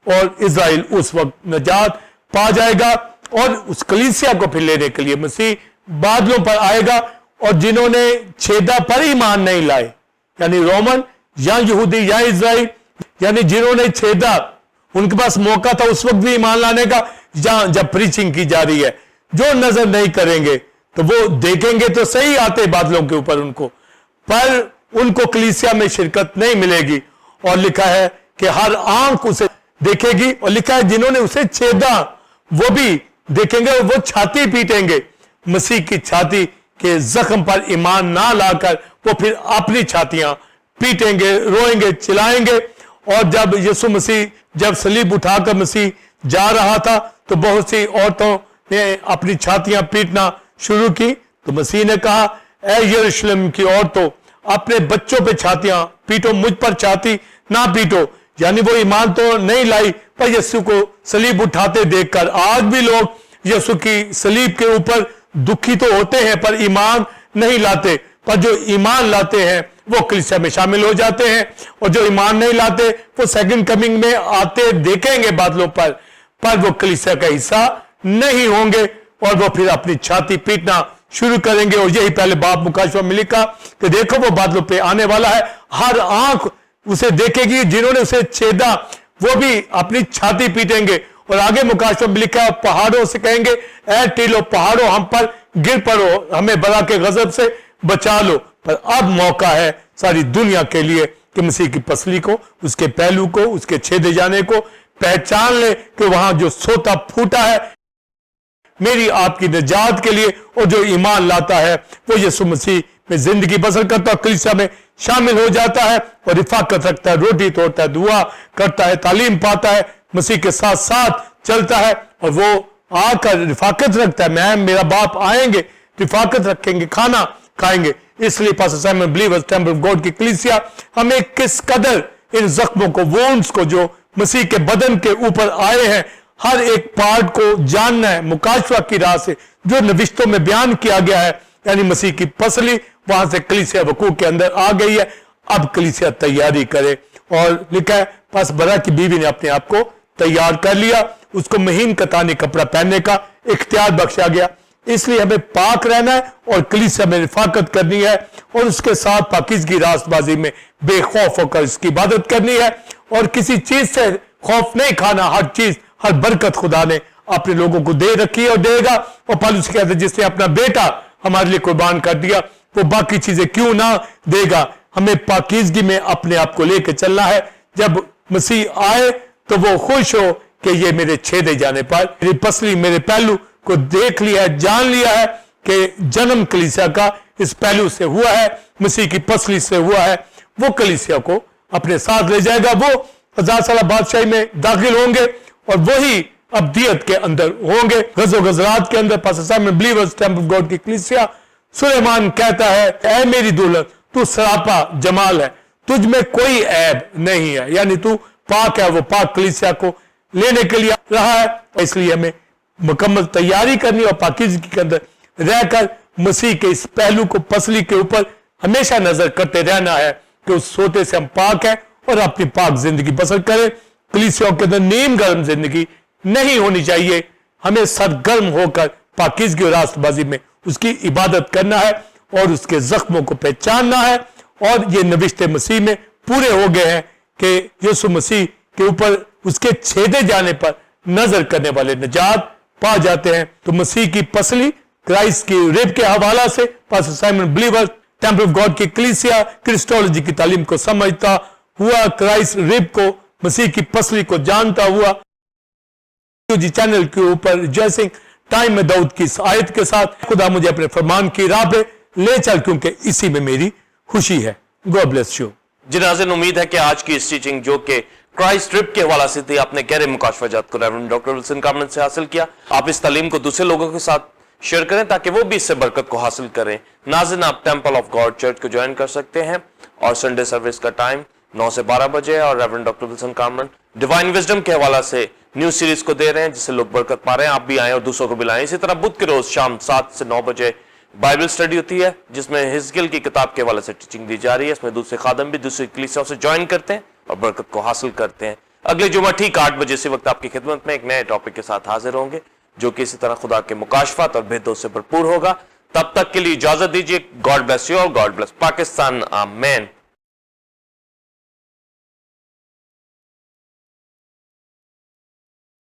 और इजराइल उस वक्त निजात पा जाएगा। और उस कलीसिया को फिर लेने के लिए मसीह बादलों पर आएगा। और जिन्होंने छेदा पर ईमान नहीं लाए, यानी रोमन या यहूदी या इजराइल, यानी जिन्होंने छेदा, उनके पास मौका था उस वक्त भी ईमान लाने का, जब प्रीचिंग की जा रही है। जो नजर नहीं करेंगे तो वो देखेंगे तो सही आते बादलों के ऊपर उनको, पर उनको कलीसिया में शिरकत नहीं मिलेगी। और लिखा है कि हर आंख उसे देखेगी, और लिखा है जिन्होंने उसे छेदा वो भी देखेंगे और वो छाती पीटेंगे। मसीह की छाती के जख्म पर ईमान ना लाकर वो फिर अपनी छातियां पीटेंगे, रोएंगे, चिल्लाएंगे। और जब यीशु मसीह जब सलीब उठाकर मसीह जा रहा था, तो बहुत सी औरतों ने अपनी छातियां पीटना शुरू की, तो मसीह ने कहा, ऐ यरूशलेम की औरतों, अपने बच्चों पे छातियां पीटो, मुझ पर छाती ना पीटो। यानी वो ईमान तो नहीं लाई, पर यीशु को सलीब उठाते देखकर आज भी लोग यीशु की सलीब के ऊपर दुखी तो होते हैं, पर ईमान नहीं लाते। पर जो ईमान लाते हैं वो कलीसिया में शामिल हो जाते हैं, और जो ईमान नहीं लाते वो सेकंड कमिंग में आते देखेंगे बादलों पर वो कलीसिया का हिस्सा नहीं होंगे, और वो फिर अपनी छाती पीटना शुरू करेंगे। और यही पहले बाब मुकाशवा में लिखा कि देखो वो बादलों पे आने वाला है, हर आंख उसे देखेगी, जिन्होंने उसे छेदा वो भी अपनी छाती पीटेंगे। और आगे मुकाशवा में लिखा है, पहाड़ों से कहेंगे, ऐ टीलो पहाड़ों हम पर गिर पड़ो, हमें बड़ा के गजब से बचा लो। पर अब मौका है सारी दुनिया के लिए कि मसीह की पसली को, उसके पहलू को, उसके छेदे जाने को पहचान ले कि वहां जो सोता फूटा है मेरी आपकी निजात के लिए। और जो ईमान लाता है वो यीशु मसीह में जिंदगी बसर करता है, कलीसिया में शामिल हो जाता है और रिफाकत रखता है, रोटी तोड़ता है, दुआ करता है, तालीम पाता है, मसीह के साथ साथ चलता है। और वो आकर रिफाकत रखता है, मैं मेरा बाप आएंगे, रिफाकत रखेंगे, खाना खाएंगे। इसलिए pastor Simon believers temple of God की कलीसिया हमें किस कदर इन जख्मों को, वोन्स को जो मसीह के बदन के ऊपर आए हैं, हर एक पार्ट को जानना है मुकाशवा की राह से, जो नविश्तों में बयान किया गया है। यानी मसीह की पसली वहां से कलीसिया वकूक के अंदर आ गई है, अब कलीसिया तैयारी करे। और लिखा है पास बरा की बीवी ने अपने आप को तैयार कर लिया, उसको महीन कतानी कपड़ा पहनने का इख्तियार बख्शा गया। इसलिए हमें पाक रहना है और कलीसिया में रिफाकत करनी है, और उसके साथ पाकीज़गी रास्तबाजी में बेखौफ होकर इसकी इबादत करनी है, और किसी चीज से खौफ नहीं खाना। हर चीज, हर बरकत खुदा ने अपने लोगों को दे रखी है और देगा। और पौलुस कहते हैं, जिसने अपना बेटा हमारे लिए कुर्बान कर दिया, वो बाकी चीजें क्यों ना देगा। हमें पाकीज़गी में अपने आप को लेकर चलना है। जब मसीह आए तो वो खुश हो कि ये मेरे छेदे जाने पर, मेरी पसली, मेरे पहलू को देख लिया है, जान लिया है कि जन्म कलीसिया का इस पहलू से हुआ है, मसीह की पसली से हुआ है। वो कलीसिया को अपने साथ ले जाएगा, वो 1000 साल बादशाही में दाखिल होंगे, और वही अब्दियत के अंदर होंगे। गज़ो गज़रात के अंदर pastor Simon believers temple of God की कलीसिया, सुलेमान कहता है, ऐ मेरी दुल्हन तू सरापा जमाल है, तुझ में कोई ऐब नहीं है, यानी तू पाक है। वो पाक कलीसिया को लेने के लिए रहा है, इसलिए हमें मुकम्मल तैयारी करनी और पाकीज़गी के अंदर रहकर मसीह के इस पहलू को पसली के ऊपर हमेशा नजर करते रहना है कि उस सोते से हम पाक हैं और अपनी पाक जिंदगी बसर करें। कलीसियाओं के अंदर नीम गर्म जिंदगी नहीं होनी चाहिए, हमें सरगर्म होकर पाकीज़गी और रास्तबाजी में उसकी इबादत करना है और उसके जख्मों को पहचानना है। और ये नबिश्ते मसीह में पूरे हो गए हैं कि यीशु मसीह के ऊपर उसके छेदे जाने पर नजर करने वाले निजात पा जाते हैं। तो मसीह की पसली क्राइस्ट की रिब के हवाला से pastor Simon believers temple of God की कलीसिया क्रिस्टोलॉजी की तालीम को समझता हुआ, क्राइस्ट रिब को, मसीह की पसली को जानता हुआ, जी चैनल के ऊपर जैसे टाइम में दाऊद की इस आयत के साथ, खुदा मुझे अपने फरमान की राह पे ले चल क्योंकि इसी में मेरी खुशी है। God bless you. जी नाज़रीन, उम्मीद है कि आज की इस टीचिंग जो कि क्राइस्ट रिब के हवाला से थी, आपने गहरे मुकाशफाजात को रेवरेंड डॉक्टर विल्सन कारमन से हासिल किया। आप इस तालीम को दूसरे लोगों के साथ शेयर करें ताकि वो भी इससे बरकत को हासिल करें। नाज़रीन, आप टेंपल ऑफ गॉड चर्च को ज्वाइन कर सकते हैं और संडे सर्विस का टाइम 9 से 12 बजे है। और reverend doctor Wilson Carman divine wisdom के हवाला से न्यू सीरीज को दे रहे हैं जिससे लोग बरकत पा रहे हैं। आप भी आए और दूसरों को भी लाएं। इसी तरह बुध के रोज शाम 7 से 9 बजे बाइबल स्टडी होती है जिसमें हिजकिय्याह की किताब के हवाले से टीचिंग दी जा रही है। इसमें दूसरे खादम भी दूसरी कलीसियाओं से ज्वाइन करते हैं और बरकत को हासिल करते हैं। अगले जुमा ठीक 8 बजे इसी वक्त आपकी खिदमत में एक नए टॉपिक के साथ हाजिर होंगे जो कि इसी तरह खुदा के मुकाशफात और भेदों से भरपूर होगा। तब तक के लिए इजाजत दीजिए। गॉड ब्लेस यू और गॉड ब्लेस पाकिस्तान। आमीन।